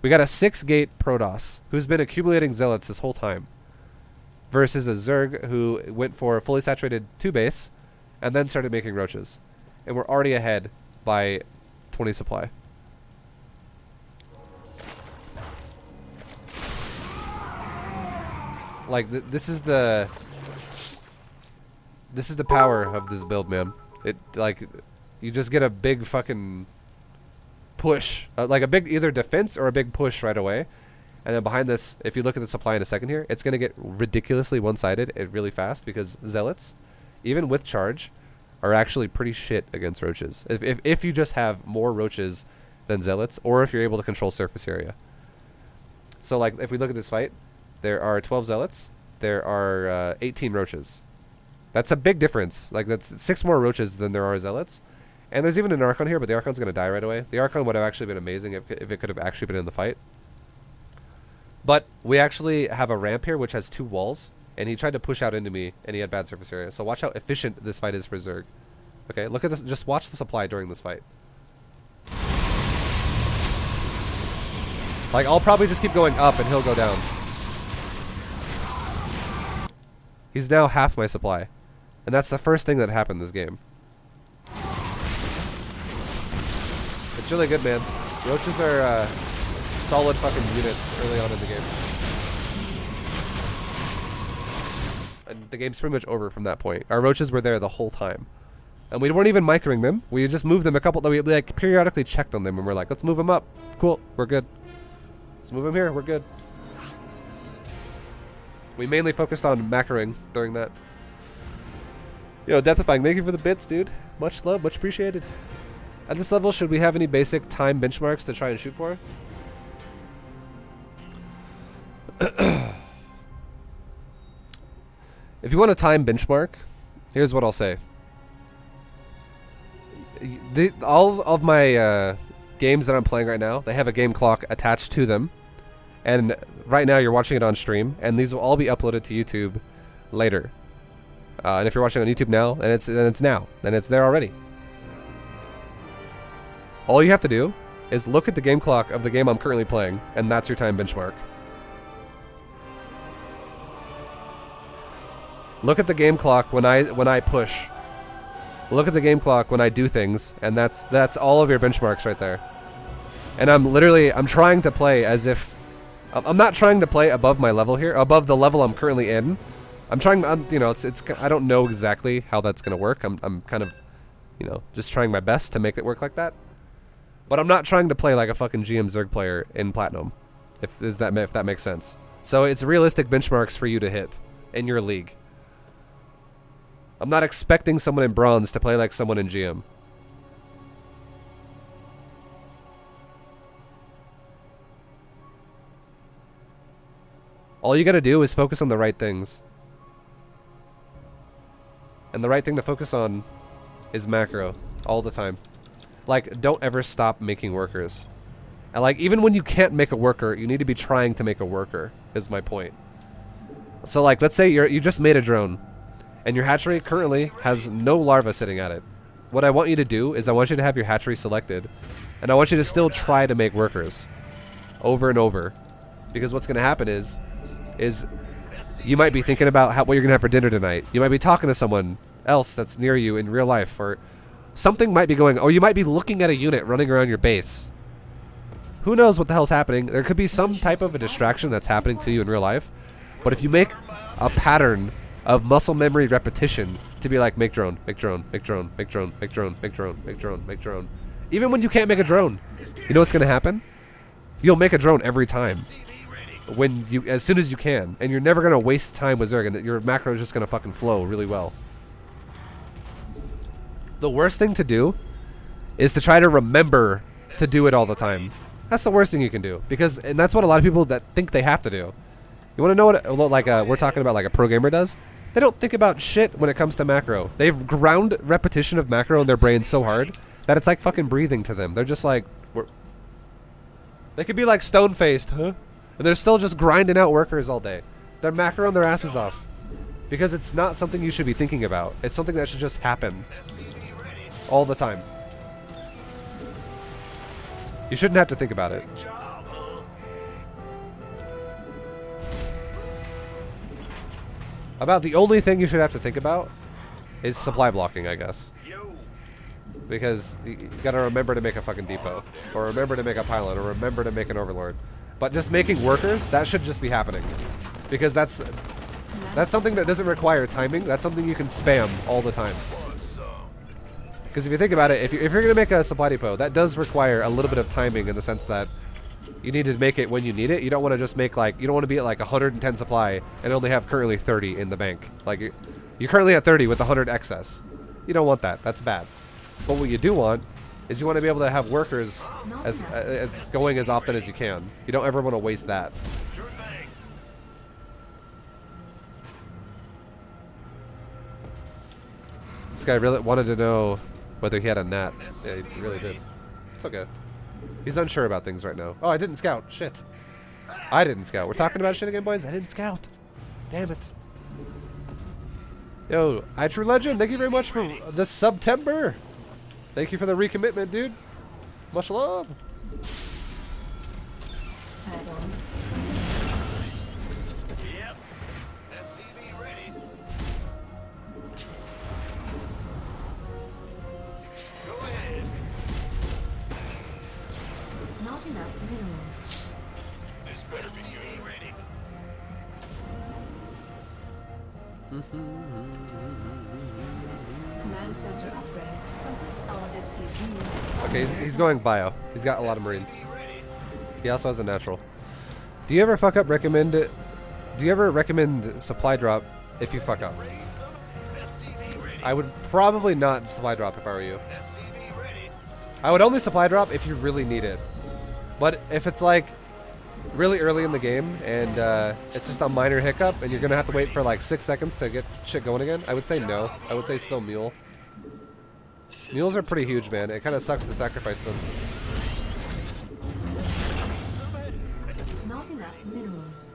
We got a 6-gate Protoss who's been accumulating zealots this whole time. Versus a Zerg who went for a fully saturated 2-base and then started making roaches. And we're already ahead by 20 supply. Like this is the power of this build, man. It like you just get a big fucking push, like a big either defense or a big push right away. And then behind this, if you look at the supply in a second here, it's going to get ridiculously one-sided and really fast because zealots even with charge, are actually pretty shit against roaches. If you just have more roaches than zealots, or if you're able to control surface area. So like if we look at this fight, there are 12 zealots, there are 18 roaches. That's a big difference. Like that's 6 more roaches than there are zealots. And there's even an Archon here, but the Archon's going to die right away. The Archon would have actually been amazing if it could have actually been in the fight. But we actually have a ramp here which has 2 walls, and he tried to push out into me, and he had bad surface area. So watch how efficient this fight is for Zerg. Okay, look at this. Just watch the supply during this fight. Like, I'll probably just keep going up, and he'll go down. He's now half my supply. And that's the first thing that happened this game. It's really good, man. Roaches are solid fucking units early on in the game. And the game's pretty much over from that point. Our roaches were there the whole time. And we weren't even microing them. We just moved them a couple. We like periodically checked on them and we're like, let's move them up. Cool, we're good. Let's move them here, we're good. We mainly focused on macroing during that. Yo, Depthifying, thank you for the bits, dude. Much love, much appreciated. At this level, should we have any basic time benchmarks to try and shoot for? If you want a time benchmark, here's what I'll say. All of my games that I'm playing right now, they have a game clock attached to them. And right now you're watching it on stream, and these will all be uploaded to YouTube later. And if you're watching on YouTube now, then it's now. Then it's there already. All you have to do is look at the game clock of the game I'm currently playing, and that's your time benchmark. Look at the game clock when I push. Look at the game clock when I do things, and that's all of your benchmarks right there. And I'm trying to play as if I'm not trying to play above my level here, above the level I'm currently in. You know, I don't know exactly how that's gonna work. I'm kind of, you know, just trying my best to make it work like that. But I'm not trying to play like a fucking GM Zerg player in Platinum, if that makes sense. So it's realistic benchmarks for you to hit in your league. I'm not expecting someone in Bronze to play like someone in GM. All you gotta do is focus on the right things. And the right thing to focus on is macro all the time. Like, don't ever stop making workers. And like, even when you can't make a worker, you need to be trying to make a worker, is my point. So like, let's say you just made a drone, and your hatchery currently has no larva sitting at it. What I want you to do is I want you to have your hatchery selected, and I want you to still try to make workers over and over. Because what's going to happen is you might be thinking about what you're going to have for dinner tonight. You might be talking to someone else that's near you in real life, or something might be going, or you might be looking at a unit running around your base. Who knows what the hell's happening? There could be some type of a distraction that's happening to you in real life, but if you make a pattern of muscle memory repetition to be like, make drone, make drone, make drone, make drone, make drone, make drone, make drone, make drone. Even when you can't make a drone, you know what's going to happen? You'll make a drone every time. As soon as you can, and you're never gonna waste time with Zerg, and your macro is just gonna fucking flow really well. The worst thing to do is to try to remember to do it all the time. That's the worst thing you can do, and that's what a lot of people that think they have to do. You want to know what like we're talking about, like a pro gamer does? They don't think about shit when it comes to macro. They've ground repetition of macro in their brain so hard that it's like fucking breathing to them. They're just like, they could be like stone-faced, huh? And they're still just grinding out workers all day. They're macroing their asses off. Because it's not something you should be thinking about. It's something that should just happen. All the time. You shouldn't have to think about it. About the only thing you should have to think about is supply blocking, I guess. Because you gotta remember to make a fucking depot. Or remember to make a pylon. Or remember to make an overlord. But just making workers, that should just be happening. Because that's something that doesn't require timing. That's something you can spam all the time. Because if you think about it, if you're going to make a supply depot, that does require a little bit of timing in the sense that you need to make it when you need it. You don't want to just make like, you don't want to be at like 110 supply and only have currently 30 in the bank. Like, You're currently at 30 with 100 excess. You don't want that. That's bad. But what you do want is you want to be able to have workers as going as often as you can. You don't ever want to waste that. Sure thing. This guy really wanted to know whether he had a nat. Yeah, he really did. It's okay. He's unsure about things right now. Oh, I didn't scout. Shit. I didn't scout. We're talking about shit again, boys? I didn't scout. Damn it. Yo, True Legend, thank you very much for this September. Thank you for the recommitment, dude. Much love. Add-on. Yep. SCV ready. Go ahead. Not enough minerals. This better be UAV ready. Command center upgrade. All SCVs. Okay, he's going bio. He's got a lot of Marines. He also has a natural. Do you ever fuck up recommend it? Do you ever recommend supply drop if you fuck up? I would probably not supply drop if I were you. SCV ready. I would only supply drop if you really need it. But if it's like really early in the game and it's just a minor hiccup and you're gonna have to wait for like 6 seconds to get shit going again, I would say no. I would say still mule. Mules are pretty huge, man. It kind of sucks to sacrifice them. Not enough minerals.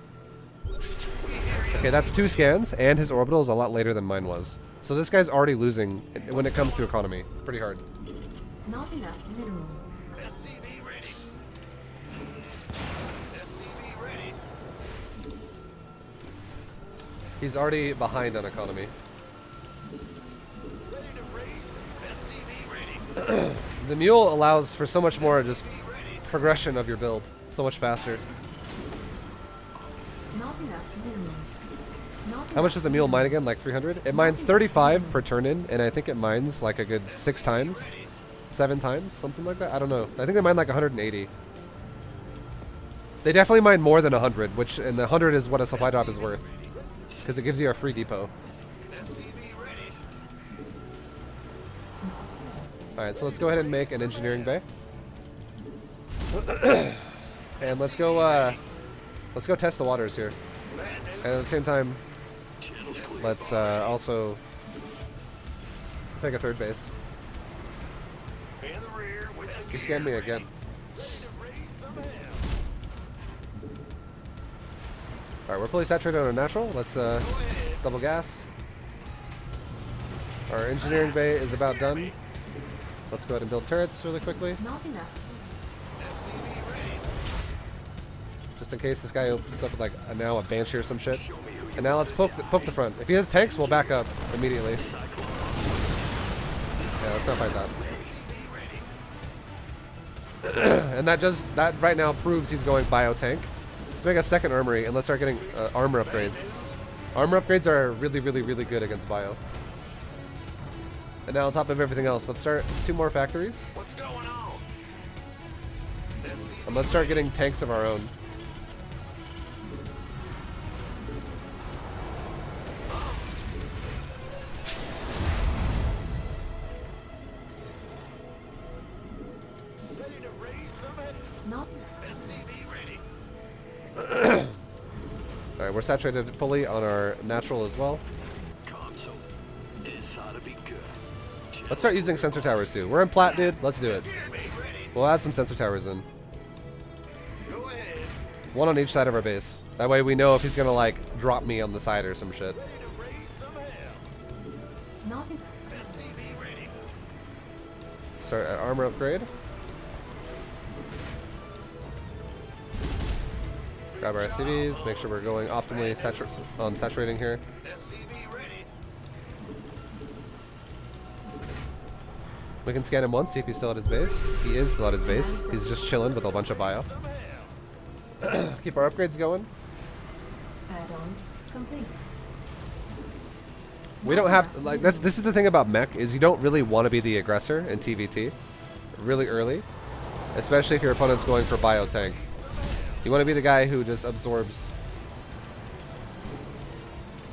Okay, that's 2 scans, and his orbital is a lot later than mine was. So this guy's already losing when it comes to economy. Pretty hard. Not enough minerals. SCV ready. SCV ready. He's already behind on economy. Ready to race. SCV ready. The mule allows for so much more just progression of your build. So much faster. Not enough minerals. Not How much does the mule mine again? Like 300? It mines 35 per turn in, and I think it mines like a good 6 times. 7 times? Something like that? I don't know. I think they mine like 180. They definitely mine more than 100, and the 100 is what a supply drop is worth. Because it gives you a free depot. SCV ready. Alright, so let's go ahead and make an engineering bay. And let's go test the waters here. And at the same time, let's also take a third base. In the rear with He scanned me again. ready to raise some hell. Alright, we're fully saturated on our natural. Let's double gas. Our engineering bay is about done. Let's go ahead and build turrets really quickly. Not enough. Just in case this guy opens up with like now a Banshee or some shit. And now let's poke the front. If he has tanks, we'll back up immediately. Yeah, let's not fight that. And that right now proves he's going bio tank. Let's make a second armory and let's start getting armor upgrades. Armor upgrades are really, really, really good against bio. And now on top of everything else, let's start 2 more factories. What's going on? And let's start getting tanks of our own. Ready to raise some hell. Not SCV ready. Alright, we're saturated fully on our natural as well. Console. This ought to be good. Let's start using sensor towers too. We're in plat, dude. Let's do it. Be ready. We'll add some sensor towers in. Go ahead. 1 on each side of our base. That way we know if he's gonna like drop me on the side or some shit. Ready to raise some hell. not enough. SCV ready. Start at armor upgrade. Grab our SCVs, make sure we're going optimally on saturating here. SCV ready. We can scan him once, see if he's still at his base. He is still at his base. He's just chilling with a bunch of bio. Some hell. Keep our upgrades going. Add-on complete. We don't have to, like, this is the thing about mech, is you don't really want to be the aggressor in TVT really early, especially if your opponent's going for bio tank. You want to be the guy who just absorbs.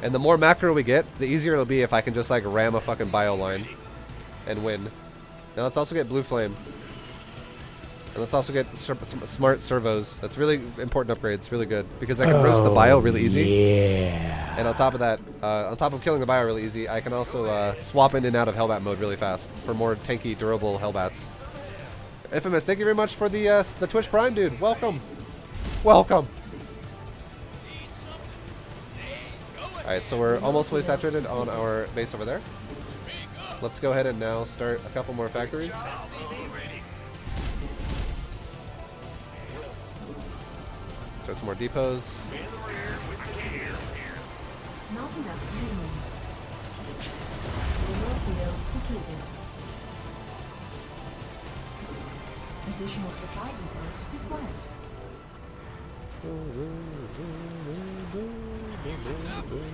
And the more macro we get, the easier it'll be if I can just like ram a fucking bio line and win. Now let's also get blue flame. And let's also get smart servos. That's really important upgrades, really good. Because I can roast the bio really easy. Yeah. And on top of that, on top of killing the bio really easy, I can also swap in and out of Hellbat mode really fast for more tanky, durable Hellbats. Infamous, thank you very much for the Twitch Prime, dude. Welcome. Welcome. Alright, so we're almost fully saturated on our base over there. Let's go ahead and now start a couple more factories. Start some more depots. Not enough minerals. Mineral field depleted. Additional supply depots required.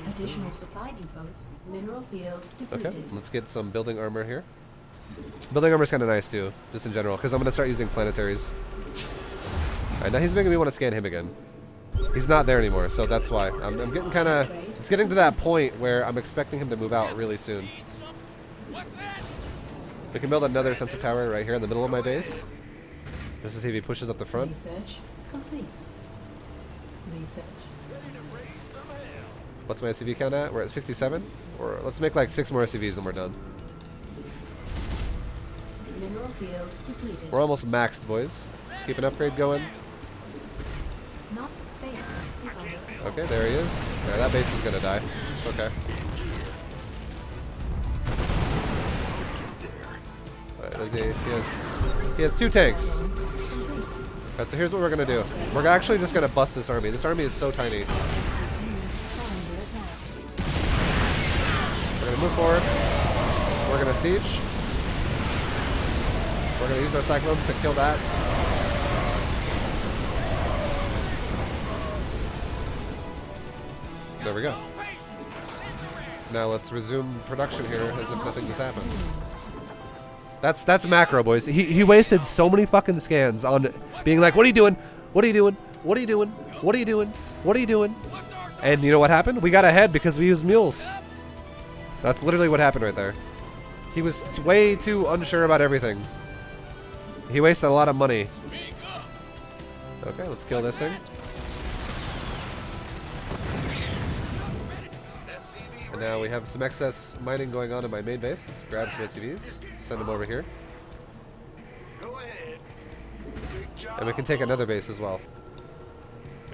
Additional supply depots. Mineral field depleted. Okay, let's get some building armor here. Building armor is kind of nice too, just in general, because I'm going to start using planetaries. Alright, now he's making me want to scan him again. He's not there anymore, so that's why. I'm getting kind of... It's getting to that point where I'm expecting him to move out really soon. We can build another sensor tower right here in the middle of my base. Just to see if he pushes up the front. Research complete. Research. What's my SCV count at? We're at 67? Or let's make like 6 more SCVs and we're done. Mineral field depleted. We're almost maxed, boys. Keep an upgrade going. Not base is under attack. Okay, there he is. Yeah, that base is gonna die. It's okay. Alright, does he has 2 tanks. Alright, so here's what we're gonna do. We're actually just gonna bust this army. This army is so tiny. We're gonna move forward. We're gonna siege. We're gonna use our cyclones to kill that. There we go. Now let's resume production here as if nothing just happened. That's macro, boys. He wasted so many fucking scans on being like, what are you doing? What are you doing? What are you doing? What are you doing? What are you doing? And you know what happened? We got ahead because we used mules. That's literally what happened right there. He was way too unsure about everything. He wasted a lot of money. Okay, let's kill this thing. And now we have some excess mining going on in my main base. Let's grab some SCVs, send them over here. And we can take another base as well.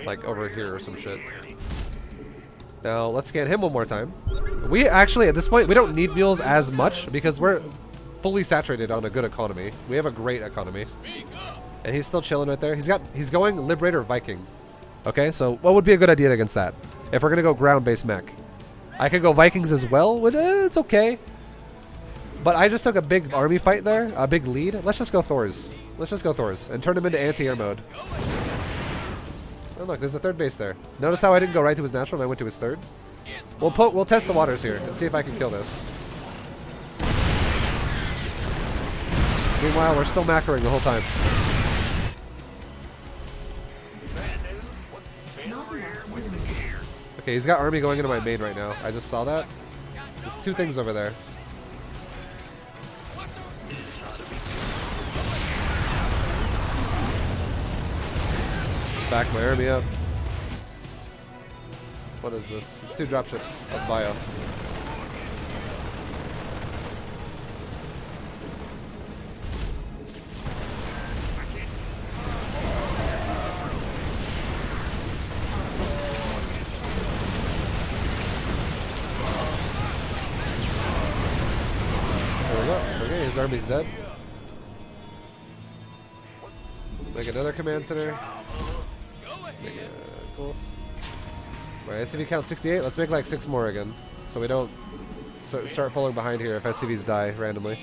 Like over here or some shit. Now let's scan him one more time. We actually, at this point, we don't need mules as much because we're fully saturated on a good economy. We have a great economy. And he's still chilling right there. He's going Liberator Viking. Okay, so what would be a good idea against that? If we're gonna go ground-based mech. I could go Vikings as well, which it's okay. But I just took a big army fight there, a big lead. Let's just go Thors. Let's just go Thors and turn him into anti-air mode. Oh look, there's a third base there. Notice how I didn't go right to his natural and I went to his third? We'll test the waters here and see if I can kill this. Meanwhile, we're still macroing the whole time. Okay, he's got army going into my main right now. I just saw that. There's 2 things over there. Back my army up. What is this? It's 2 dropships of bio. There we go. Okay, his army's dead. Make another command center. Cool. Alright, SCV count 68. Let's make like 6 more again. So we don't start falling behind here if SCVs die randomly.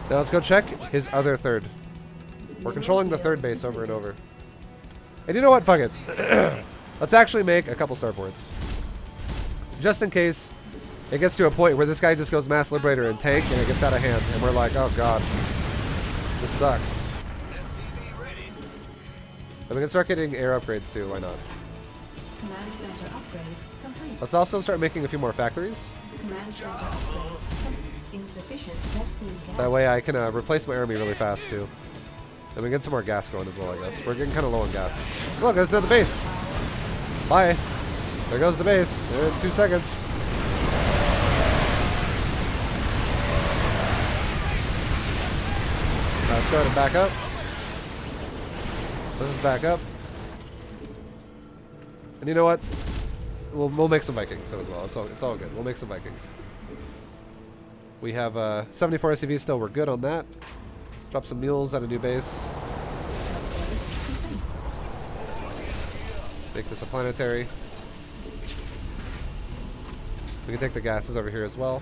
Now let's go check his other third. We're controlling the third base over and over. And you know what? Fuck it. Let's actually make a couple starports. Just in case it gets to a point where this guy just goes mass liberator and tank and it gets out of hand. And we're like, oh god. This sucks. And we can start getting air upgrades too, why not? Command center upgrade complete. Let's also start making a few more factories. Command center upgrade insufficient Vespene gas. That way I can replace my army really fast too. And we get some more gas going as well, I guess. We're getting kind of low on gas. Look, there's another base. Bye. There goes the base. In 2 seconds. Let's go ahead and back up. Let's just back up. And you know what? We'll make some Vikings as well. It's all good. We'll make some Vikings. We have 74 SCVs still. We're good on that. Drop some mules at a new base. Make this a planetary. We can take the gases over here as well.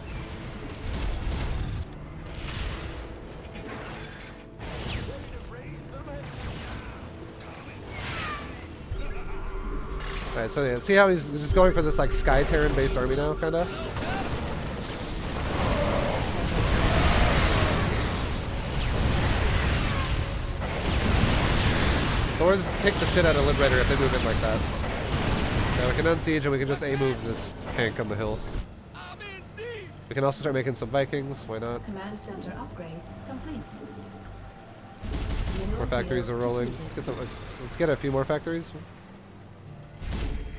Alright, so yeah, see how he's just going for this like Sky Terran based army now, kinda? Thors kick the shit out of Liberator if they move in like that. Yeah, we can unsiege and we can just A-move this tank on the hill. We can also start making some Vikings, why not? Command center upgrade complete. More factories are rolling. Let's get a few more factories.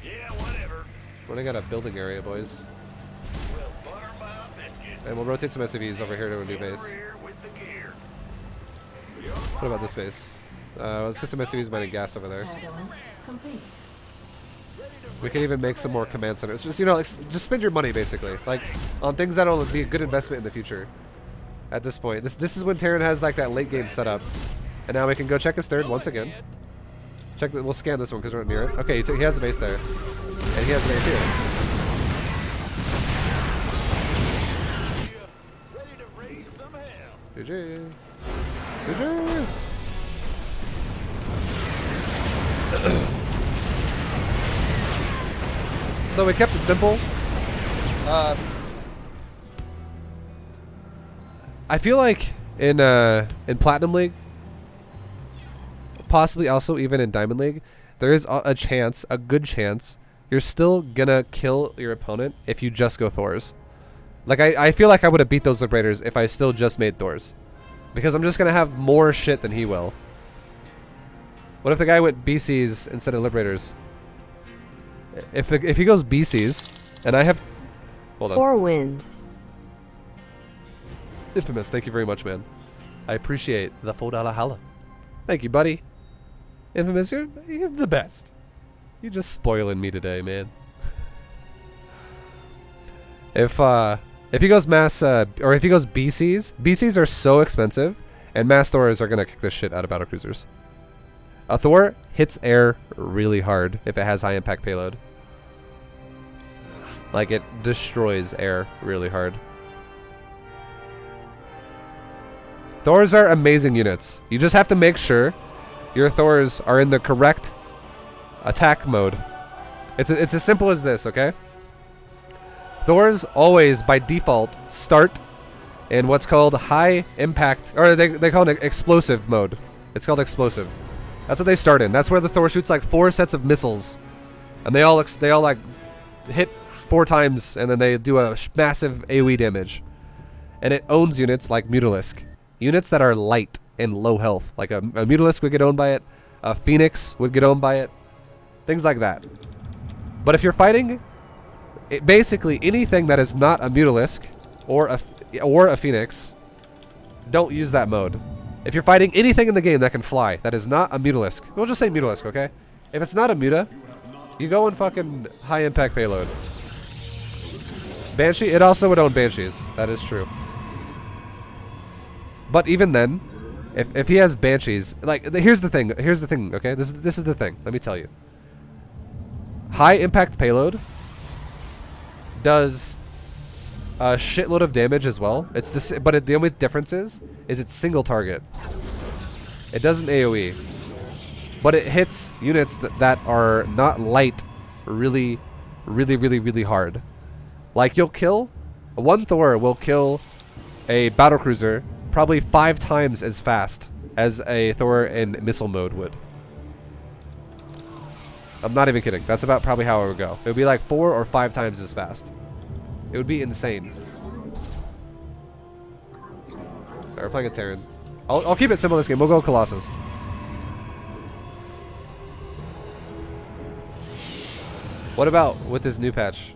Yeah, whatever. Running out of building area, boys. We'll butter my biscuit. And we'll rotate some SCVs over here to a new In the base. rear with the gear. What about this base? Let's get some SCVs mining gas over there. Add-on complete. We can even make some more command centers. Just, you know, like, just spend your money basically, like on things that'll be a good investment in the future. At this point, this is when Terran has like that late game setup, and now we can go check his third once again. Check that. We'll scan this one because we're not near it. Okay, he has a base there, and he has a base here. Ready to raise some hell. GG. GG. So we kept it simple. I feel like in Platinum League, possibly also even in Diamond League, there is a chance, a good chance, you're still gonna kill your opponent if you just go Thors. Like I feel like I would have beat those Liberators if I still just made Thors, because I'm just gonna have more shit than he will. What if the guy went BCs instead of Liberators? If he goes BCs, and I have... Hold on. 4 wins. Infamous, thank you very much, man. I appreciate the $4 holla. Thank you, buddy. Infamous, you're the best. You're just spoiling me today, man. If he goes mass, or if he goes BCs are so expensive, and mass Thors are gonna kick the shit out of battlecruisers. A Thor hits air really hard if it has high impact payload. Like, it destroys air really hard. Thors are amazing units. You just have to make sure your Thors are in the correct attack mode. It's as simple as this, okay? Thors always, by default, start in what's called high impact, or they call it explosive mode. It's called explosive. That's what they start in. That's where the Thor shoots like 4 sets of missiles, and they all like hit 4 times, and then they do a massive AoE damage. And it owns units like Mutalisk, units that are light and low health. Like a Mutalisk would get owned by it, a Phoenix would get owned by it, things like that. But if you're fighting, basically anything that is not a Mutalisk or a Phoenix, don't use that mode. If you're fighting anything in the game that can fly, that is not a Mutalisk, we'll just say Mutalisk, okay? If it's not a Muta, you go in fucking high impact payload. Banshee, it also would own Banshees. That is true. But even then, if he has Banshees, like, here's the thing, okay? This is the thing, let me tell you. High impact payload does a shitload of damage as well. It's this, but the only difference is it's single target. It doesn't AoE, but it hits units that are not light really hard. Like, you'll kill one Thor will kill a battlecruiser probably 5 times as fast as a Thor in missile mode would. I'm not even kidding. That's about probably how it would go. It would be like 4 or 5 times as fast. It would be insane. Alright, we're playing a Terran. I'll keep it simple this game. We'll go Colossus. What about with this new patch?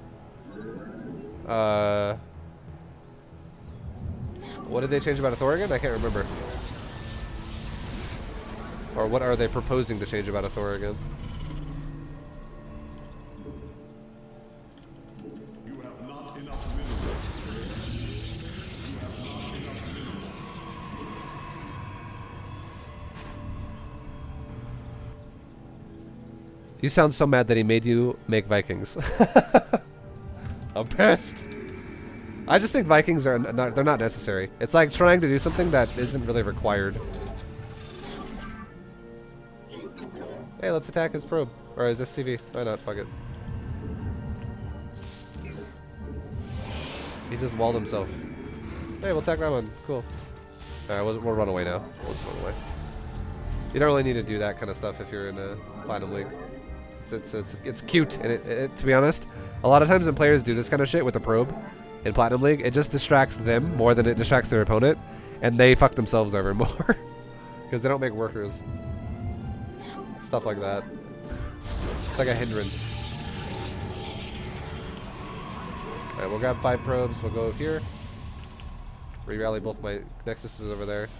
What did they change about Thor again? I can't remember. Or what are they proposing to change about Thor again? You have not enough minerals. You have not enough minerals. You sound so mad that he made you make Vikings. I'm pissed. I just think Vikings are not, they're not necessary. It's like trying to do something that isn't really required. Hey, let's attack his probe. Or his SCV. Why not? Fuck it. He just walled himself. Hey, we'll attack that one. Cool. Alright, we'll run away now. We'll just run away. You don't really need to do that kind of stuff if you're in a Platinum League. It's cute, and to be honest, a lot of times when players do this kind of shit with a probe in Platinum League, it just distracts them more than it distracts their opponent, and they fuck themselves over more because they don't make workers. Stuff like that. It's like a hindrance. Alright, we'll grab 5 probes. We'll go here. Re-rally both my Nexuses over there.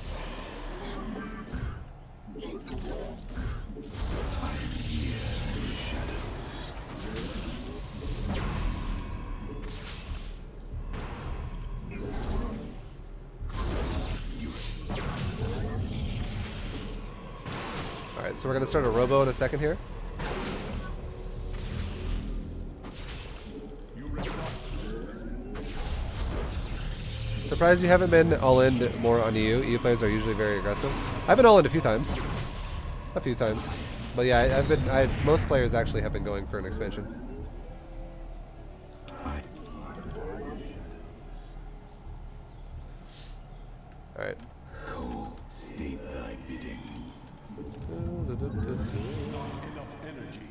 Alright, so we're going to start a robo in a second here. Surprised you haven't been all-in more on EU. EU players are usually very aggressive. I've been all-in a few times. A few times. But yeah, most players actually have been going for an expansion. Alright. State thy bidding. Not enough energy.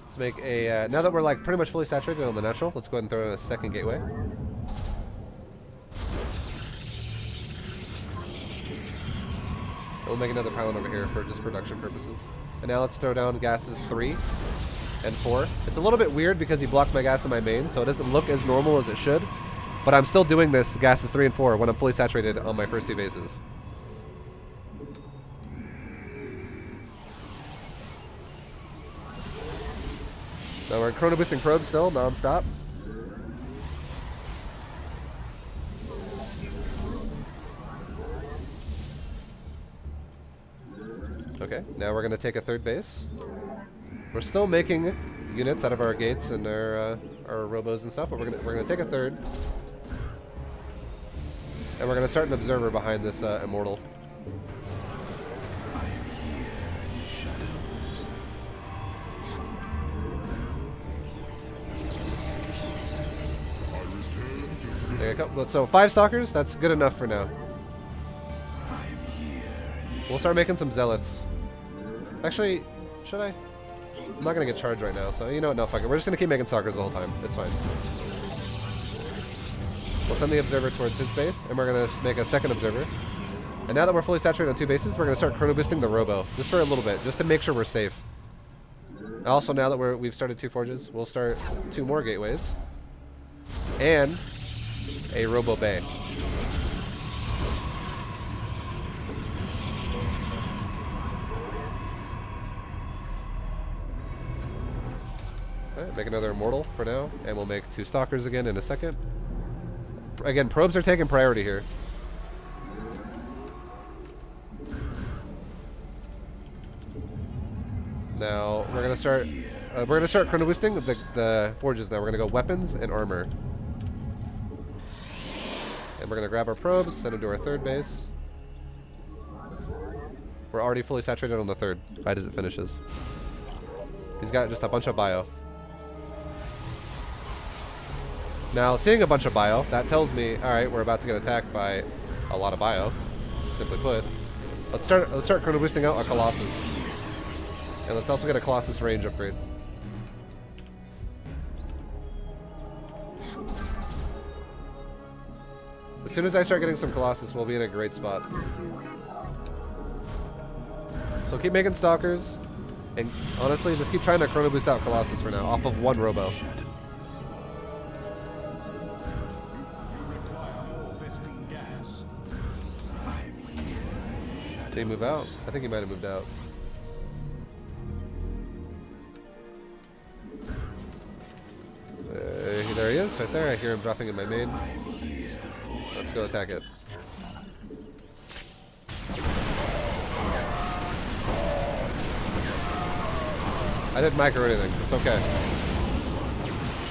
Let's make a, now that we're like pretty much fully saturated on the natural, let's go ahead and throw in a second gateway. We'll make another pylon over here for just production purposes. And now let's throw down gases 3 and 4. It's a little bit weird because he blocked my gas in my main, so it doesn't look as normal as it should. But I'm still doing this gases 3 and 4 when I'm fully saturated on my first 2 bases. Now we're chrono boosting probes still, non-stop. Okay, now we're gonna take a 3rd base. We're still making units out of our gates and our robos and stuff, but we're gonna take a 3rd, and we're gonna start an observer behind this immortal. There you go. So 5 stalkers, that's good enough for now. We'll start making some zealots. Actually, should I? I'm not gonna get charged right now, so you know what? No, fuck it. We're just gonna keep making stalkers the whole time. It's fine. We'll send the observer towards his base, and we're gonna make a second observer. And now that we're fully saturated on 2 bases, we're gonna start chrono boosting the robo, just for a little bit, just to make sure we're safe. Also, now that we've started 2 forges, we'll start 2 more gateways, and a robo bay. Alright, make another immortal for now, and we'll make 2 stalkers again in a second. Again, probes are taking priority here. Now we're gonna start chrono boosting the forges. Now we're gonna go weapons and armor, and we're gonna grab our probes, send them to our 3rd base. We're already fully saturated on the 3rd right as it finishes. He's got just a bunch of bio. Now, seeing a bunch of bio, that tells me, alright, we're about to get attacked by a lot of bio, simply put. Let's start chrono boosting out a Colossus. And let's also get a Colossus range upgrade. As soon as I start getting some Colossus, we'll be in a great spot. So keep making Stalkers, and honestly, just keep trying to chrono boost out Colossus for now, off of one Robo. Did he move out? I think he might have moved out. There he is, right there. I hear him dropping in my main. Let's go attack it. I didn't micro anything. It's okay.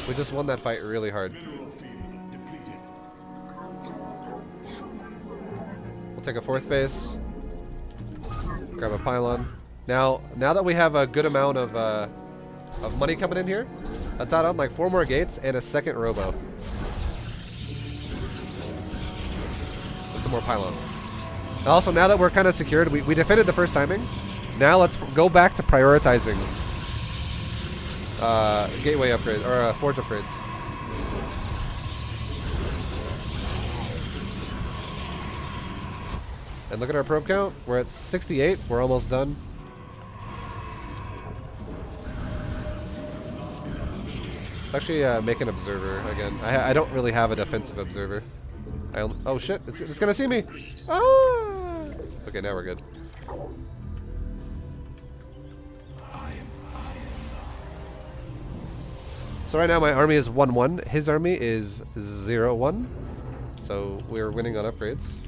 We just won that fight really hard. We'll take a 4th base. Grab a pylon. Now that we have a good amount of money coming in here, let's add on like 4 more gates and a 2nd Robo. And some more pylons. And also, now that we're kind of secured, we defended the first timing. Now let's go back to prioritizing gateway upgrade or forge upgrades. And look at our probe count. We're at 68. We're almost done. Let's actually make an observer again. I don't really have a defensive observer. Oh shit! It's gonna see me. Ah! Okay, now we're good. So right now my army is 1-1. His army is 0-1. So we're winning on upgrades.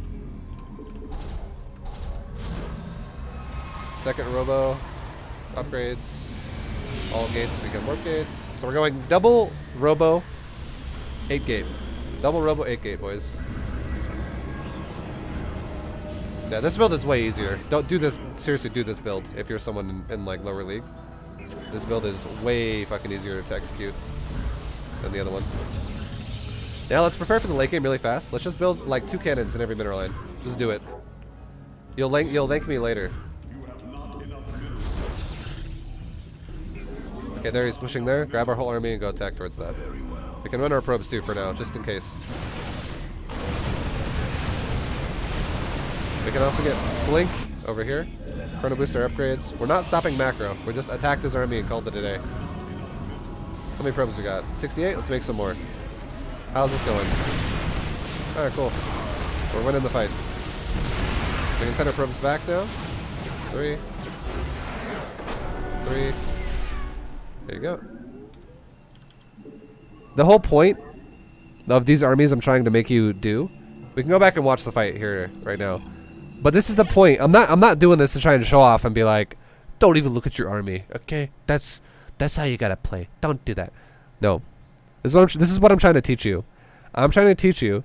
2nd Robo, upgrades. All gates become warp gates. So we're going double Robo, 8 gate. Double Robo, 8 gate, boys. Yeah, this build is way easier. Don't do this. Seriously, do this build if you're someone in like lower league. This build is way fucking easier to execute than the other one. Now let's prepare for the late game really fast. Let's just build like 2 cannons in every mineral line. Just do it. You'll thank me later. Okay, there he's pushing there. Grab our whole army and go attack towards that. We can run our probes too for now, just in case. We can also get Blink over here. Chrono booster upgrades. We're not stopping macro. We just attacked his army and called it a day. How many probes we got? 68? Let's make some more. How's this going? Alright, cool. We're winning the fight. We can send our probes back now. 3. 3. There you go. The whole point of these armies I'm trying to make you do, we can go back and watch the fight here right now. But this is the point. I'm not doing this to try and show off and be like, don't even look at your army, okay? That's how you gotta play. Don't do that. No. This is what I'm trying to teach you. I'm trying to teach you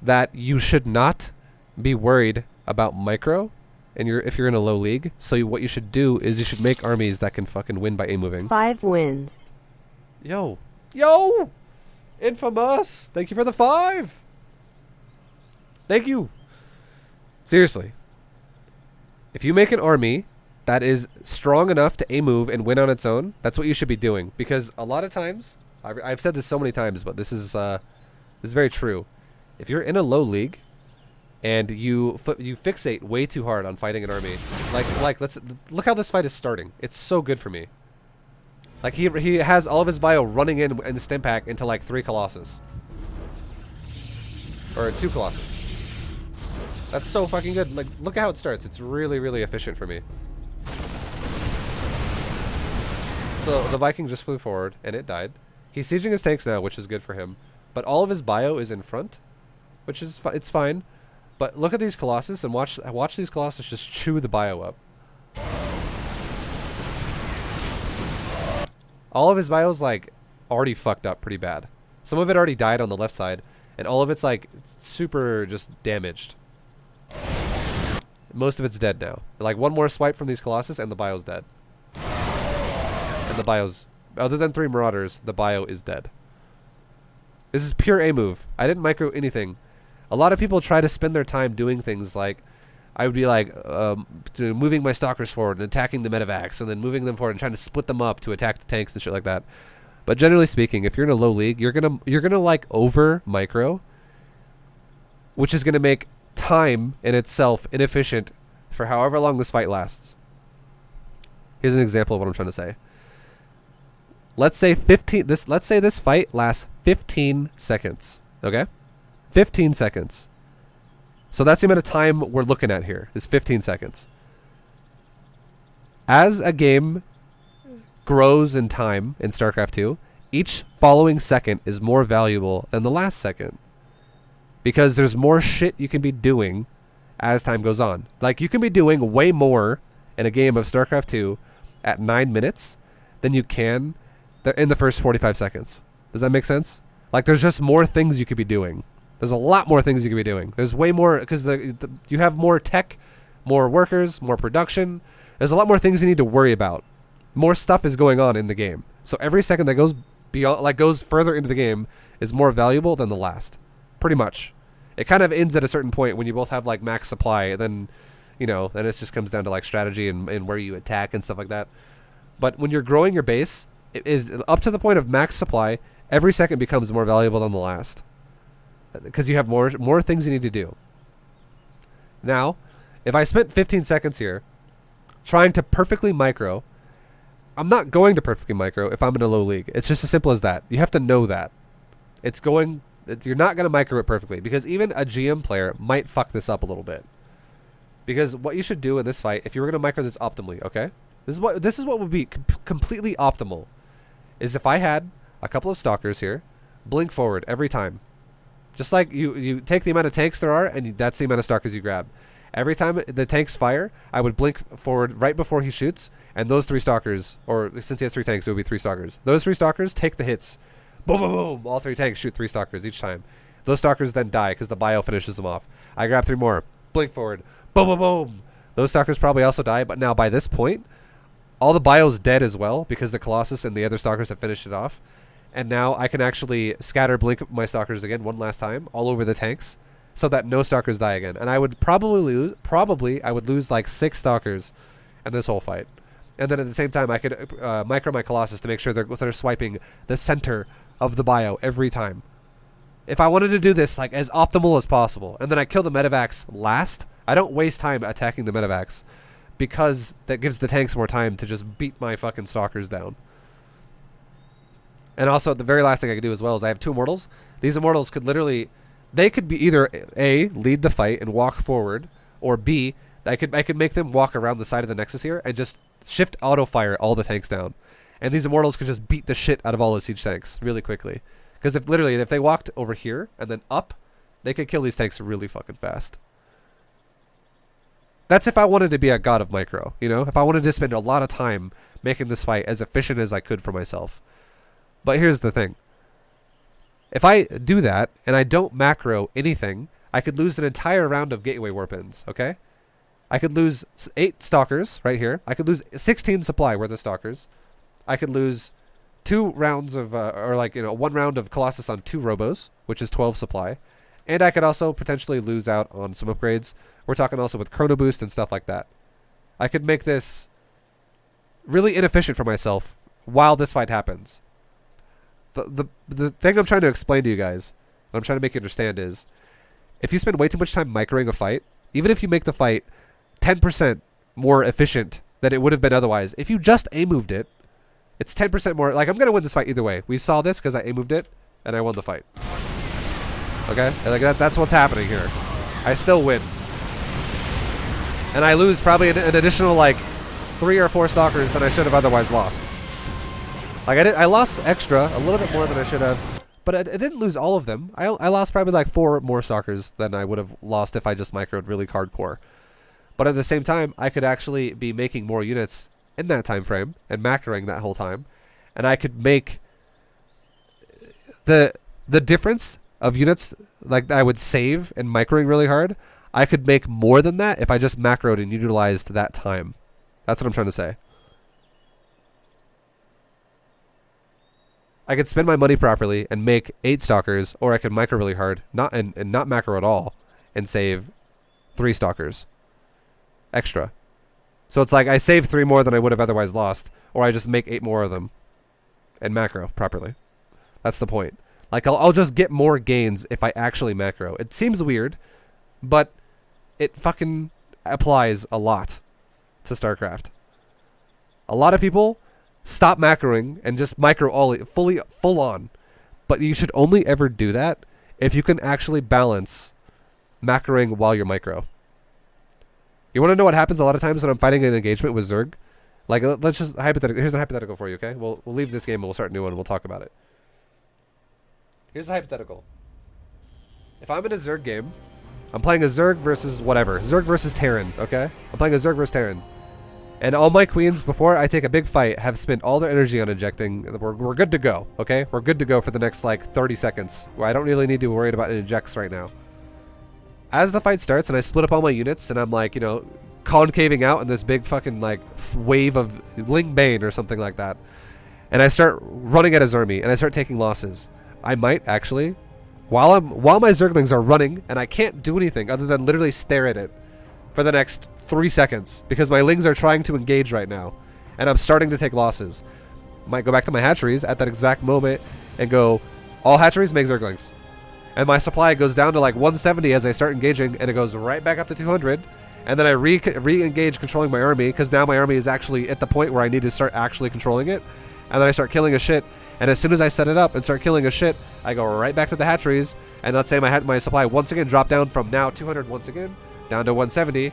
that you should not be worried about micro and if you're in a low league. So what you should do is you should make armies that can fucking win by A-moving. 5 wins. Yo! Infamous! Thank you for the 5! Thank you! Seriously. If you make an army that is strong enough to A-move and win on its own, that's what you should be doing. Because a lot of times, I've said this so many times, but this is very true. If you're in a low league, and you fixate way too hard on fighting an army. Like let's look how this fight is starting. It's so good for me. Like he has all of his bio running in the stim pack into like 3 Colossus. Or 2 Colossus. That's so fucking good. Like look at how it starts. It's really, really efficient for me. So the Viking just flew forward and it died. He's sieging his tanks now, which is good for him. But all of his bio is in front, which is it's fine. But look at these Colossus and watch these Colossus just chew the bio up. All of his bio's like already fucked up pretty bad. Some of it already died on the left side, and all of it's like super just damaged. Most of it's dead now. Like one more swipe from these Colossus and the bio's dead. And the bio's, other than 3 Marauders, the bio is dead. This is pure A move. I didn't micro anything. A lot of people try to spend their time doing things like I would be like moving my stalkers forward and attacking the medevacs, and then moving them forward and trying to split them up to attack the tanks and shit like that. But generally speaking, if you're in a low league, you're gonna like over micro, which is gonna make time in itself inefficient for however long this fight lasts. Here's an example of what I'm trying to say. Let's say this fight lasts 15 seconds. Okay? 15 seconds. So that's the amount of time we're looking at here, is 15 seconds. As a game grows in time in StarCraft 2, each following second is more valuable than the last second. Because there's more shit you can be doing as time goes on. Like, you can be doing way more in a game of StarCraft 2 at 9 minutes than you can in the first 45 seconds. Does that make sense? Like, there's just more things you could be doing. There's a lot more things you could be doing. There's way more, because you have more tech, more workers, more production. There's a lot more things you need to worry about. More stuff is going on in the game. So every second that goes beyond, like goes further into the game, is more valuable than the last. Pretty much. It kind of ends at a certain point when you both have like max supply. Then, you know, then it just comes down to like strategy and where you attack and stuff like that. But when you're growing your base, it is up to the point of max supply. Every second becomes more valuable than the last. Because you have more things you need to do. Now, if I spent 15 seconds here trying to perfectly micro, I'm not going to perfectly micro if I'm in a low league. It's just as simple as that. You have to know that. You're not going to micro it perfectly, because even a GM player might fuck this up a little bit. Because what you should do in this fight, if you were going to micro this optimally, okay? This is what would be completely optimal. Is if I had a couple of stalkers here, blink forward every time. Just like you take the amount of tanks there are, and that's the amount of stalkers you grab. Every time the tanks fire, I would blink forward right before he shoots, and those 3 stalkers, or since he has 3 tanks, it would be 3 stalkers. Those 3 stalkers take the hits. Boom, boom, boom. All 3 tanks shoot 3 stalkers each time. Those stalkers then die because the bio finishes them off. I grab 3 more. Blink forward. Boom, boom, boom. Those stalkers probably also die, but now by this point, all the bio's dead as well because the Colossus and the other stalkers have finished it off. And now I can actually scatter blink my stalkers again one last time all over the tanks so that no stalkers die again. And I would probably I would lose like 6 stalkers in this whole fight. And then at the same time, I could micro my Colossus to make sure they're swiping the center of the bio every time. If I wanted to do this like as optimal as possible, and then I kill the medevacs last, I don't waste time attacking the medevacs, because that gives the tanks more time to just beat my fucking stalkers down. And also, the very last thing I could do as well is I have 2 immortals. These immortals could literally, they could be either A, lead the fight and walk forward, or B, I could make them walk around the side of the Nexus here and just shift auto fire all the tanks down. And these immortals could just beat the shit out of all the siege tanks really quickly. Because if they walked over here and then up, they could kill these tanks really fucking fast. That's if I wanted to be a god of micro, you know? If I wanted to spend a lot of time making this fight as efficient as I could for myself. But here's the thing. If I do that, and I don't macro anything, I could lose an entire round of gateway warp-ins, okay? I could lose 8 stalkers right here. I could lose 16 supply worth of stalkers. I could lose 2 rounds of, 1 round of Colossus on 2 robos, which is 12 supply. And I could also potentially lose out on some upgrades. We're talking also with Chrono Boost and stuff like that. I could make this really inefficient for myself while this fight happens. The thing I'm trying to explain to you guys, what I'm trying to make you understand is, if you spend way too much time microing a fight, even if you make the fight 10% more efficient than it would have been otherwise, if you just A-moved it, it's 10% more. Like, I'm going to win this fight either way. We saw this because I A-moved it, and I won the fight. Okay? Like that's what's happening here. I still win. And I lose probably an additional, like, 3 or 4 stalkers than I should have otherwise lost. Like, I lost extra, a little bit more than I should have, but I didn't lose all of them. I lost probably like 4 more stalkers than I would have lost if I just microed really hardcore. But at the same time, I could actually be making more units in that time frame and macroing that whole time, and I could make the difference of units like I would save and microing really hard. I could make more than that if I just macroed and utilized that time. That's what I'm trying to say. I could spend my money properly and make 8 stalkers, or I could micro really hard, not macro at all, and save 3 stalkers. extra. So it's like I save 3 more than I would have otherwise lost, or I just make 8 more of them and macro properly. That's the point. Like I'll just get more gains if I actually macro. It seems weird, but it fucking applies a lot to StarCraft. A lot of people stop macroing and just micro all full on. But you should only ever do that if you can actually balance macroing while you're micro. You want to know what happens a lot of times when I'm fighting an engagement with Zerg? Like, let's just hypothetical. Here's a hypothetical for you, okay? We'll leave this game and we'll start a new one and we'll talk about it. Here's a hypothetical. If I'm in a Zerg game, I'm playing a Zerg versus whatever. Zerg versus Terran, okay? I'm playing a Zerg versus Terran. And all my queens, before I take a big fight, have spent all their energy on injecting. We're good to go, okay? We're good to go for the next, like, 30 seconds. Where I don't really need to worry about injects right now. As the fight starts and I split up all my units and I'm, like, you know, concaving out in this big fucking, like, wave of Ling Bane or something like that. And I start running at his army and I start taking losses. I might actually, while my Zerglings are running and I can't do anything other than literally stare at it for the next 3 seconds because my Lings are trying to engage right now and I'm starting to take losses. Might go back to my hatcheries at that exact moment and go, all hatcheries make Zerglings. And my supply goes down to like 170 as I start engaging and it goes right back up to 200. And then I re-engage controlling my army because now my army is actually at the point where I need to start actually controlling it. And then I start killing a shit. And as soon as I set it up and start killing a shit, I go right back to the hatcheries. And let's say my supply once again drop down from now 200 once again, down to 170.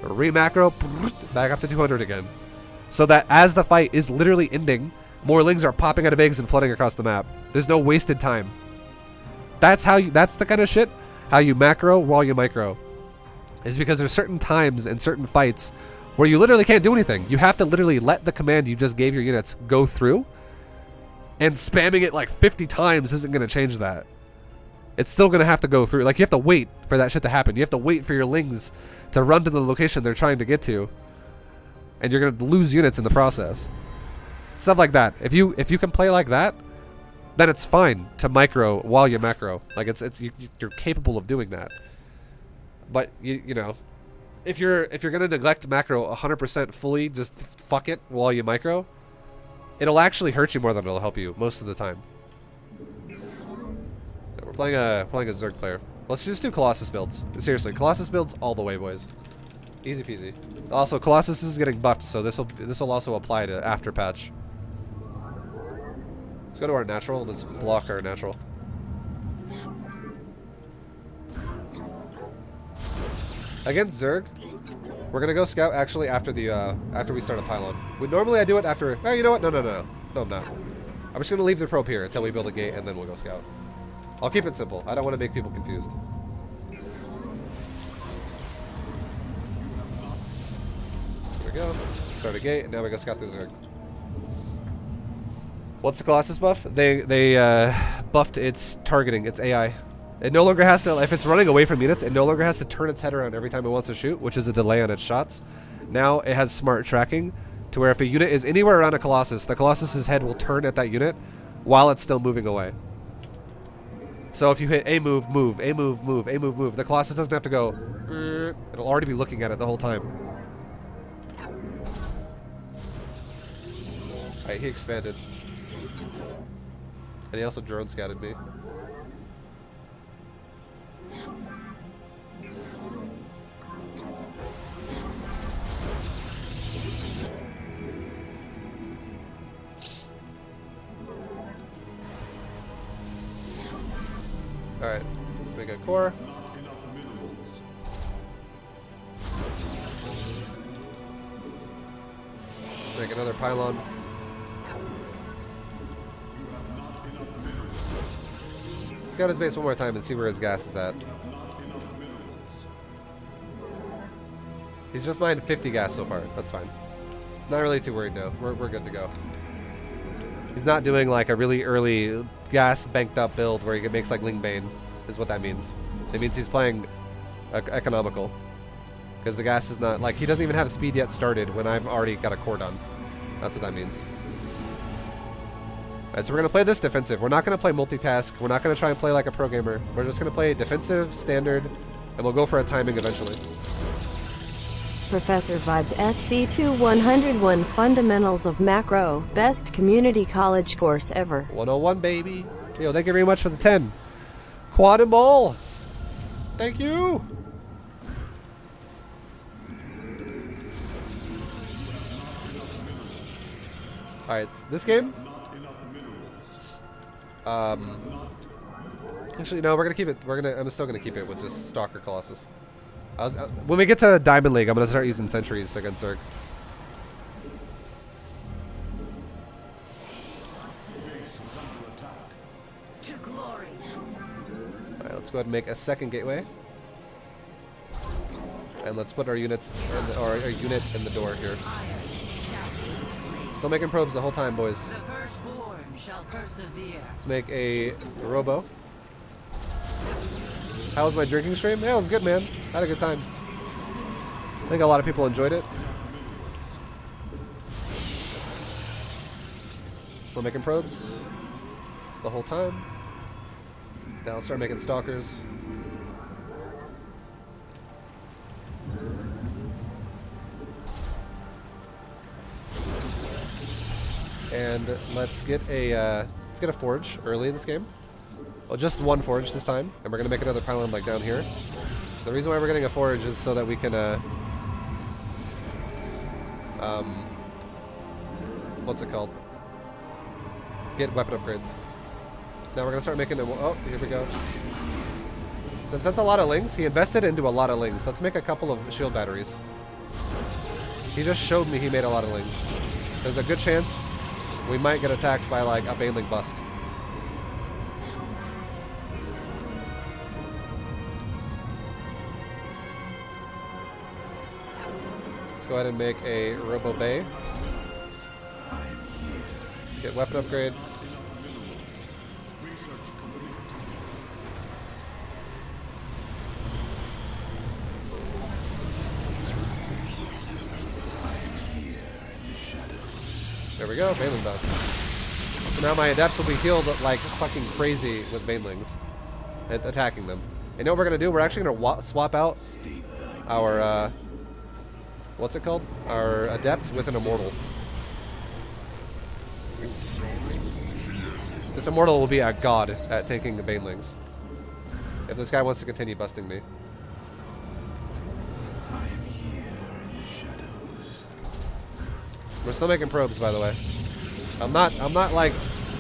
Re-macro, back up to 200 again. So that as the fight is literally ending, more Lings are popping out of eggs and flooding across the map. There's no wasted time. That's the kind of shit, how you macro while you micro. Is because there's certain times and certain fights where you literally can't do anything. You have to literally let the command you just gave your units go through. And spamming it like 50 times isn't going to change that. It's still going to have to go through. Like, you have to wait for that shit to happen. You have to wait for your Lings to run to the location they're trying to get to. And you're going to lose units in the process. Stuff like that. If you can play like that, then it's fine to micro while you macro. Like, you're capable of doing that. But, you know, if you're going to neglect macro 100% fully, just fuck it while you micro, it'll actually hurt you more than it'll help you most of the time. We're playing a Zerg player. Let's just do Colossus builds. Seriously, Colossus builds all the way, boys. Easy peasy. Also, Colossus is getting buffed, so this will also apply to after patch. Let's go to our natural. Let's block our natural. Against Zerg, we're gonna go scout actually after we start a pylon. Normally I do it after. Oh, you know what? No, I'm not. I'm just gonna leave the probe here until we build a gate, and then we'll go scout. I'll keep it simple. I don't want to make people confused. There we go. Start a gate, and now we go scout through Zerg. What's the Colossus buff? They buffed its targeting, its AI. It no longer has to, if it's running away from units, it no longer has to turn its head around every time it wants to shoot, which is a delay on its shots. Now it has smart tracking, to where if a unit is anywhere around a Colossus, the Colossus's head will turn at that unit while it's still moving away. So if you hit a move, move, a move, move, a move, move, the Colossus doesn't have to go. It'll already be looking at it the whole time. Alright, he expanded. And he also drone scouted me. Alright, let's make a core. Let's make another pylon. Scout his base one more time and see where his gas is at. He's just mined 50 gas so far. That's fine. Not really too worried now. We're good to go. He's not doing like a really early gas banked up build where he makes like Ling Bane, is what that means. It means he's playing economical. Because the gas is not, like, he doesn't even have speed yet started when I've already got a core done. That's what that means. Alright, so we're going to play this defensive. We're not going to play multitask. We're not going to try and play like a pro gamer. We're just going to play defensive, standard, and we'll go for a timing eventually. Professor Vibes SC2 101 Fundamentals of Macro. Best community college course ever. 101, baby. Yo, thank you very much for the 10. Quantum Mole. Thank you. All right, this game. Actually, no, we're gonna keep it. I'm still gonna keep it with just Stalker Colossus. When we get to Diamond League, I'm gonna start using sentries against Zerg. To glory. All right, let's go ahead and make a second gateway, and let's put our units or our unit in the door here. Still making probes the whole time, boys. The firstborn shall persevere. Let's make a robo. How was my drinking stream? Yeah, it was good, man. I had a good time. I think a lot of people enjoyed it. Still making probes the whole time. Now let's start making stalkers. And let's get a forge early in this game. Well, just one forge this time, and we're gonna make another pylon like down here. The reason why we're getting a forge is so that we can what's it called? Get weapon upgrades. Now we're gonna start making them. Oh, here we go. Since that's a lot of lings, he invested into a lot of lings. Let's make a couple of shield batteries. He just showed me he made a lot of lings. There's a good chance we might get attacked by like a Baneling bust. Let's go ahead and make a Robo Bay. Get weapon upgrade. There we go, Baneling dust. So now my adepts will be healed like fucking crazy with Banelings. Attacking them. And you know what we're gonna do? We're actually gonna swap out our, what's it called? Our adept with an immortal. This immortal will be a god at taking the Banelings. If this guy wants to continue busting me. We're still making probes, by the way. I'm not like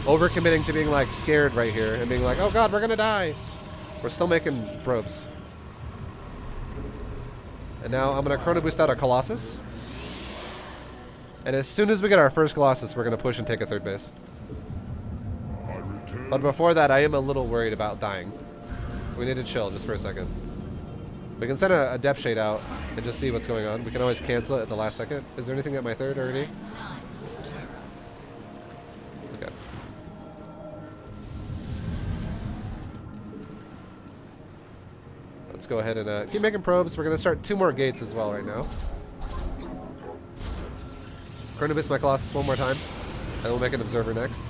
overcommitting to being like scared right here and being like, oh god, we're gonna die. We're still making probes. And now I'm gonna chrono boost out a Colossus. And as soon as we get our first Colossus, we're gonna push and take a third base. But before that, I am a little worried about dying. We need to chill just for a second. We can send a depth shade out and just see what's going on. We can always cancel it at the last second. Is there anything at my third already? Okay. Let's go ahead and keep making probes. We're going to start 2 more gates as well right now. Chronobus my Colossus one more time. And we'll make an Observer next.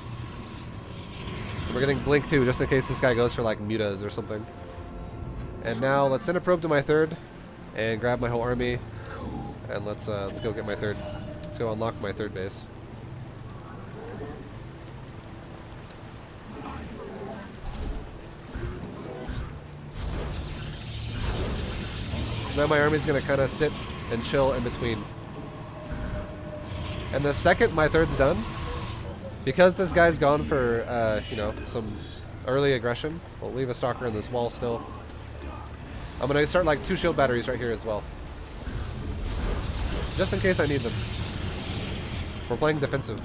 And we're getting Blink too, just in case this guy goes for like mutas or something. And now let's send a probe to my third and grab my whole army. And let's go get my third. Let's go unlock my third base. So now my army's gonna kind of sit and chill in between. And the second my third's done, because this guy's gone for you know, some early aggression, we'll leave a stalker in this wall still. I'm gonna start like 2 shield batteries right here as well, just in case I need them. We're playing defensive.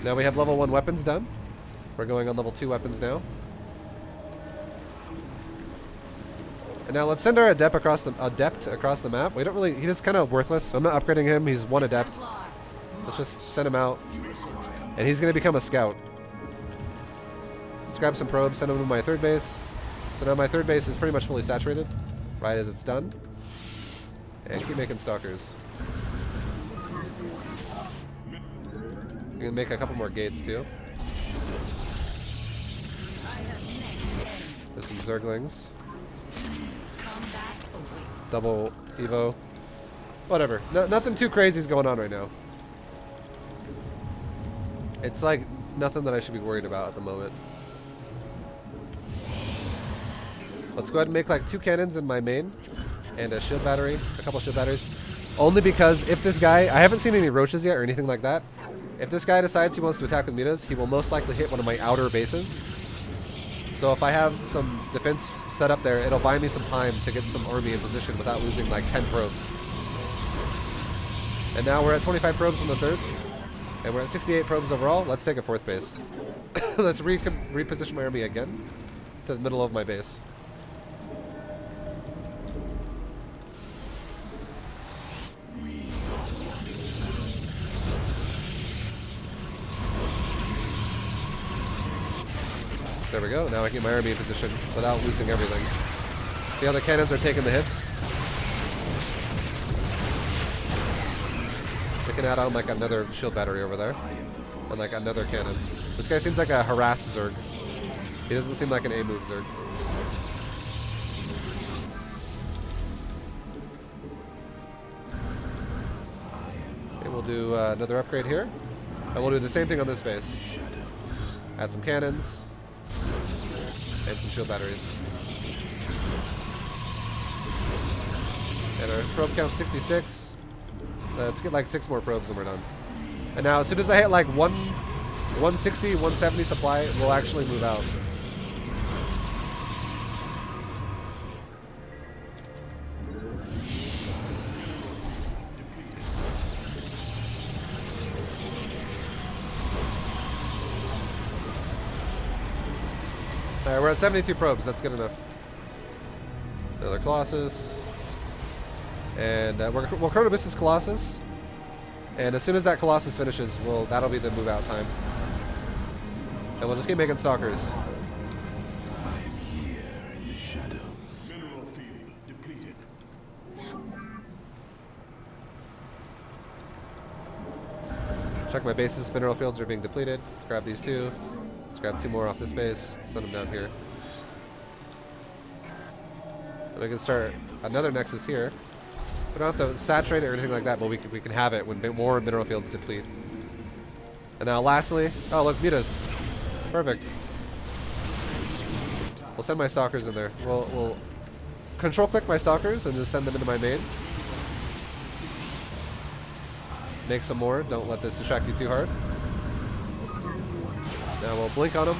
Now we have level 1 weapons done. We're going on level 2 weapons now. And now let's send our adept across the map. We don't really. He's kind of worthless. I'm not upgrading him. He's 1 adept. Let's just send him out, and he's gonna become a scout. Let's grab some probes, send them to my third base. So now my third base is pretty much fully saturated, right as it's done. And keep making stalkers. I'm gonna make a couple more gates too. There's some Zerglings. double Evo. Whatever. Nothing too crazy is going on right now. It's like nothing that I should be worried about at the moment. Let's go ahead and make like 2 cannons in my main and a shield battery, a couple shield batteries. Only because if this guy, I haven't seen any roaches yet or anything like that. If this guy decides he wants to attack with mutas, he will most likely hit one of my outer bases. So if I have some defense set up there, it'll buy me some time to get some army in position without losing like 10 probes. And now we're at 25 probes on the 3rd. And we're at 68 probes overall. Let's take a 4th base. Let's reposition my army again to the middle of my base. There we go. Now I can get my army in position without losing everything. See how the cannons are taking the hits? I can add on like another shield battery over there. And like another cannon. This guy seems like a harass Zerg. He doesn't seem like an A-move Zerg. Okay, we'll do another upgrade here. And we'll do the same thing on this base. Add some cannons. And some shield batteries. And our probe count 66. Let's get like 6 more probes and we're done. And now as soon as I hit like 160, 170 supply, we'll actually move out. Alright, we're at 72 probes. That's good enough. Another Colossus. And we'll Chronobus this Colossus. And as soon as that Colossus finishes, that'll be the move out time. And we'll just keep making Stalkers. Mineral field depleted. Check my bases. Mineral fields are being depleted. Let's grab these 2. Let's grab 2 more off this base. Send them down here. And we can start another Nexus here. We don't have to saturate it or anything like that, but we can have it when more mineral fields deplete. And now lastly, oh look, mutas. Perfect. We'll send my Stalkers in there. We'll control click my Stalkers and just send them into my main. Make some more. Don't let this distract you too hard. Now we'll blink on him.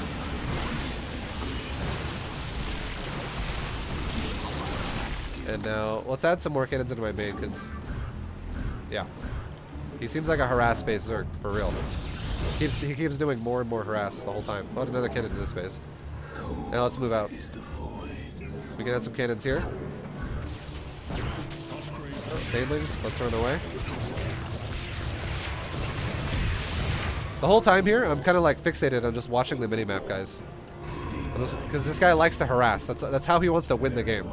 And now let's add some more cannons into my main because, yeah, he seems like a harass based Zerg for real. He keeps doing more and more harass the whole time. Put another cannon into this space. Now let's move out. We can add some cannons here. Oh, Banelings, let's run away. The whole time here, I'm kind of like fixated on just watching the minimap, guys. Because this guy likes to harass. That's how he wants to win the game.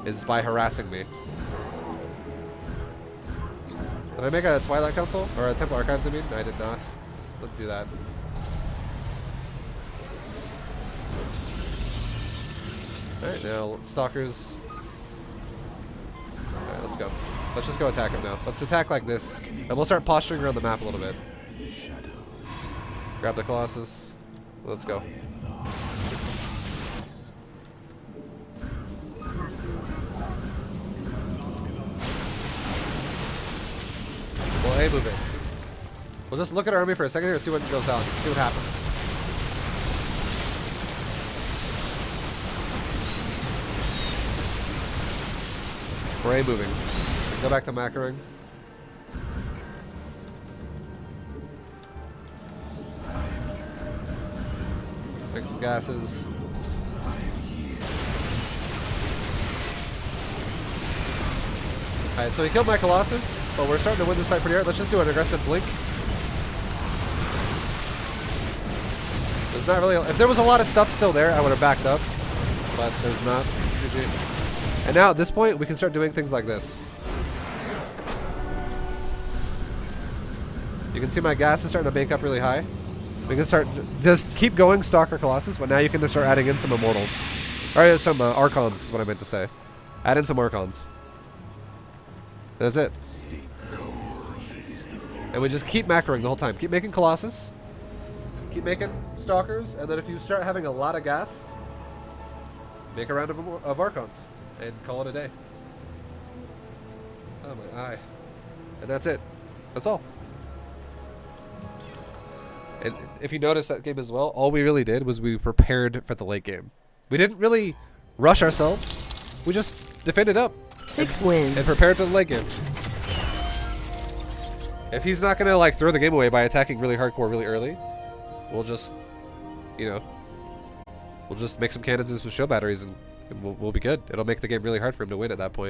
Is by harassing me. Did I make a Twilight Council? Or a Temple Archives, I mean? No, I did not. Let's do that. Alright, now Stalkers. Alright, let's go. Let's just go attack him now. Let's attack like this. And we'll start posturing around the map a little bit. Grab the Colossus. Let's go. We'll A-move it. We'll just look at our army for a second here and see what goes on. See what happens. We're A-moving. Go back to macroing. Make some gases. Alright, so he killed my Colossus, but we're starting to win this fight pretty hard. Let's just do an aggressive blink. There's not really... If there was a lot of stuff still there, I would have backed up. But there's not. GG. And now at this point, we can start doing things like this. You can see my gas is starting to bank up really high. We can start... Just keep going, Stalker Colossus, but now you can just start adding in some Immortals. Or some Archons is what I meant to say. Add in some Archons. That's it. And we just keep macroing the whole time. Keep making Colossus. Keep making Stalkers. And then if you start having a lot of gas, make a round of Archons. And call it a day. Oh, my eye. And that's it. That's all. And if you notice that game as well, all we really did was we prepared for the late game. We didn't really rush ourselves. We just defended up. 6 wins. And prepared for the late game. If he's not gonna like throw the game away by attacking really hardcore really early, we'll just, you know, we'll just make some cannons and some show batteries and we'll be good. It'll make the game really hard for him to win at that point.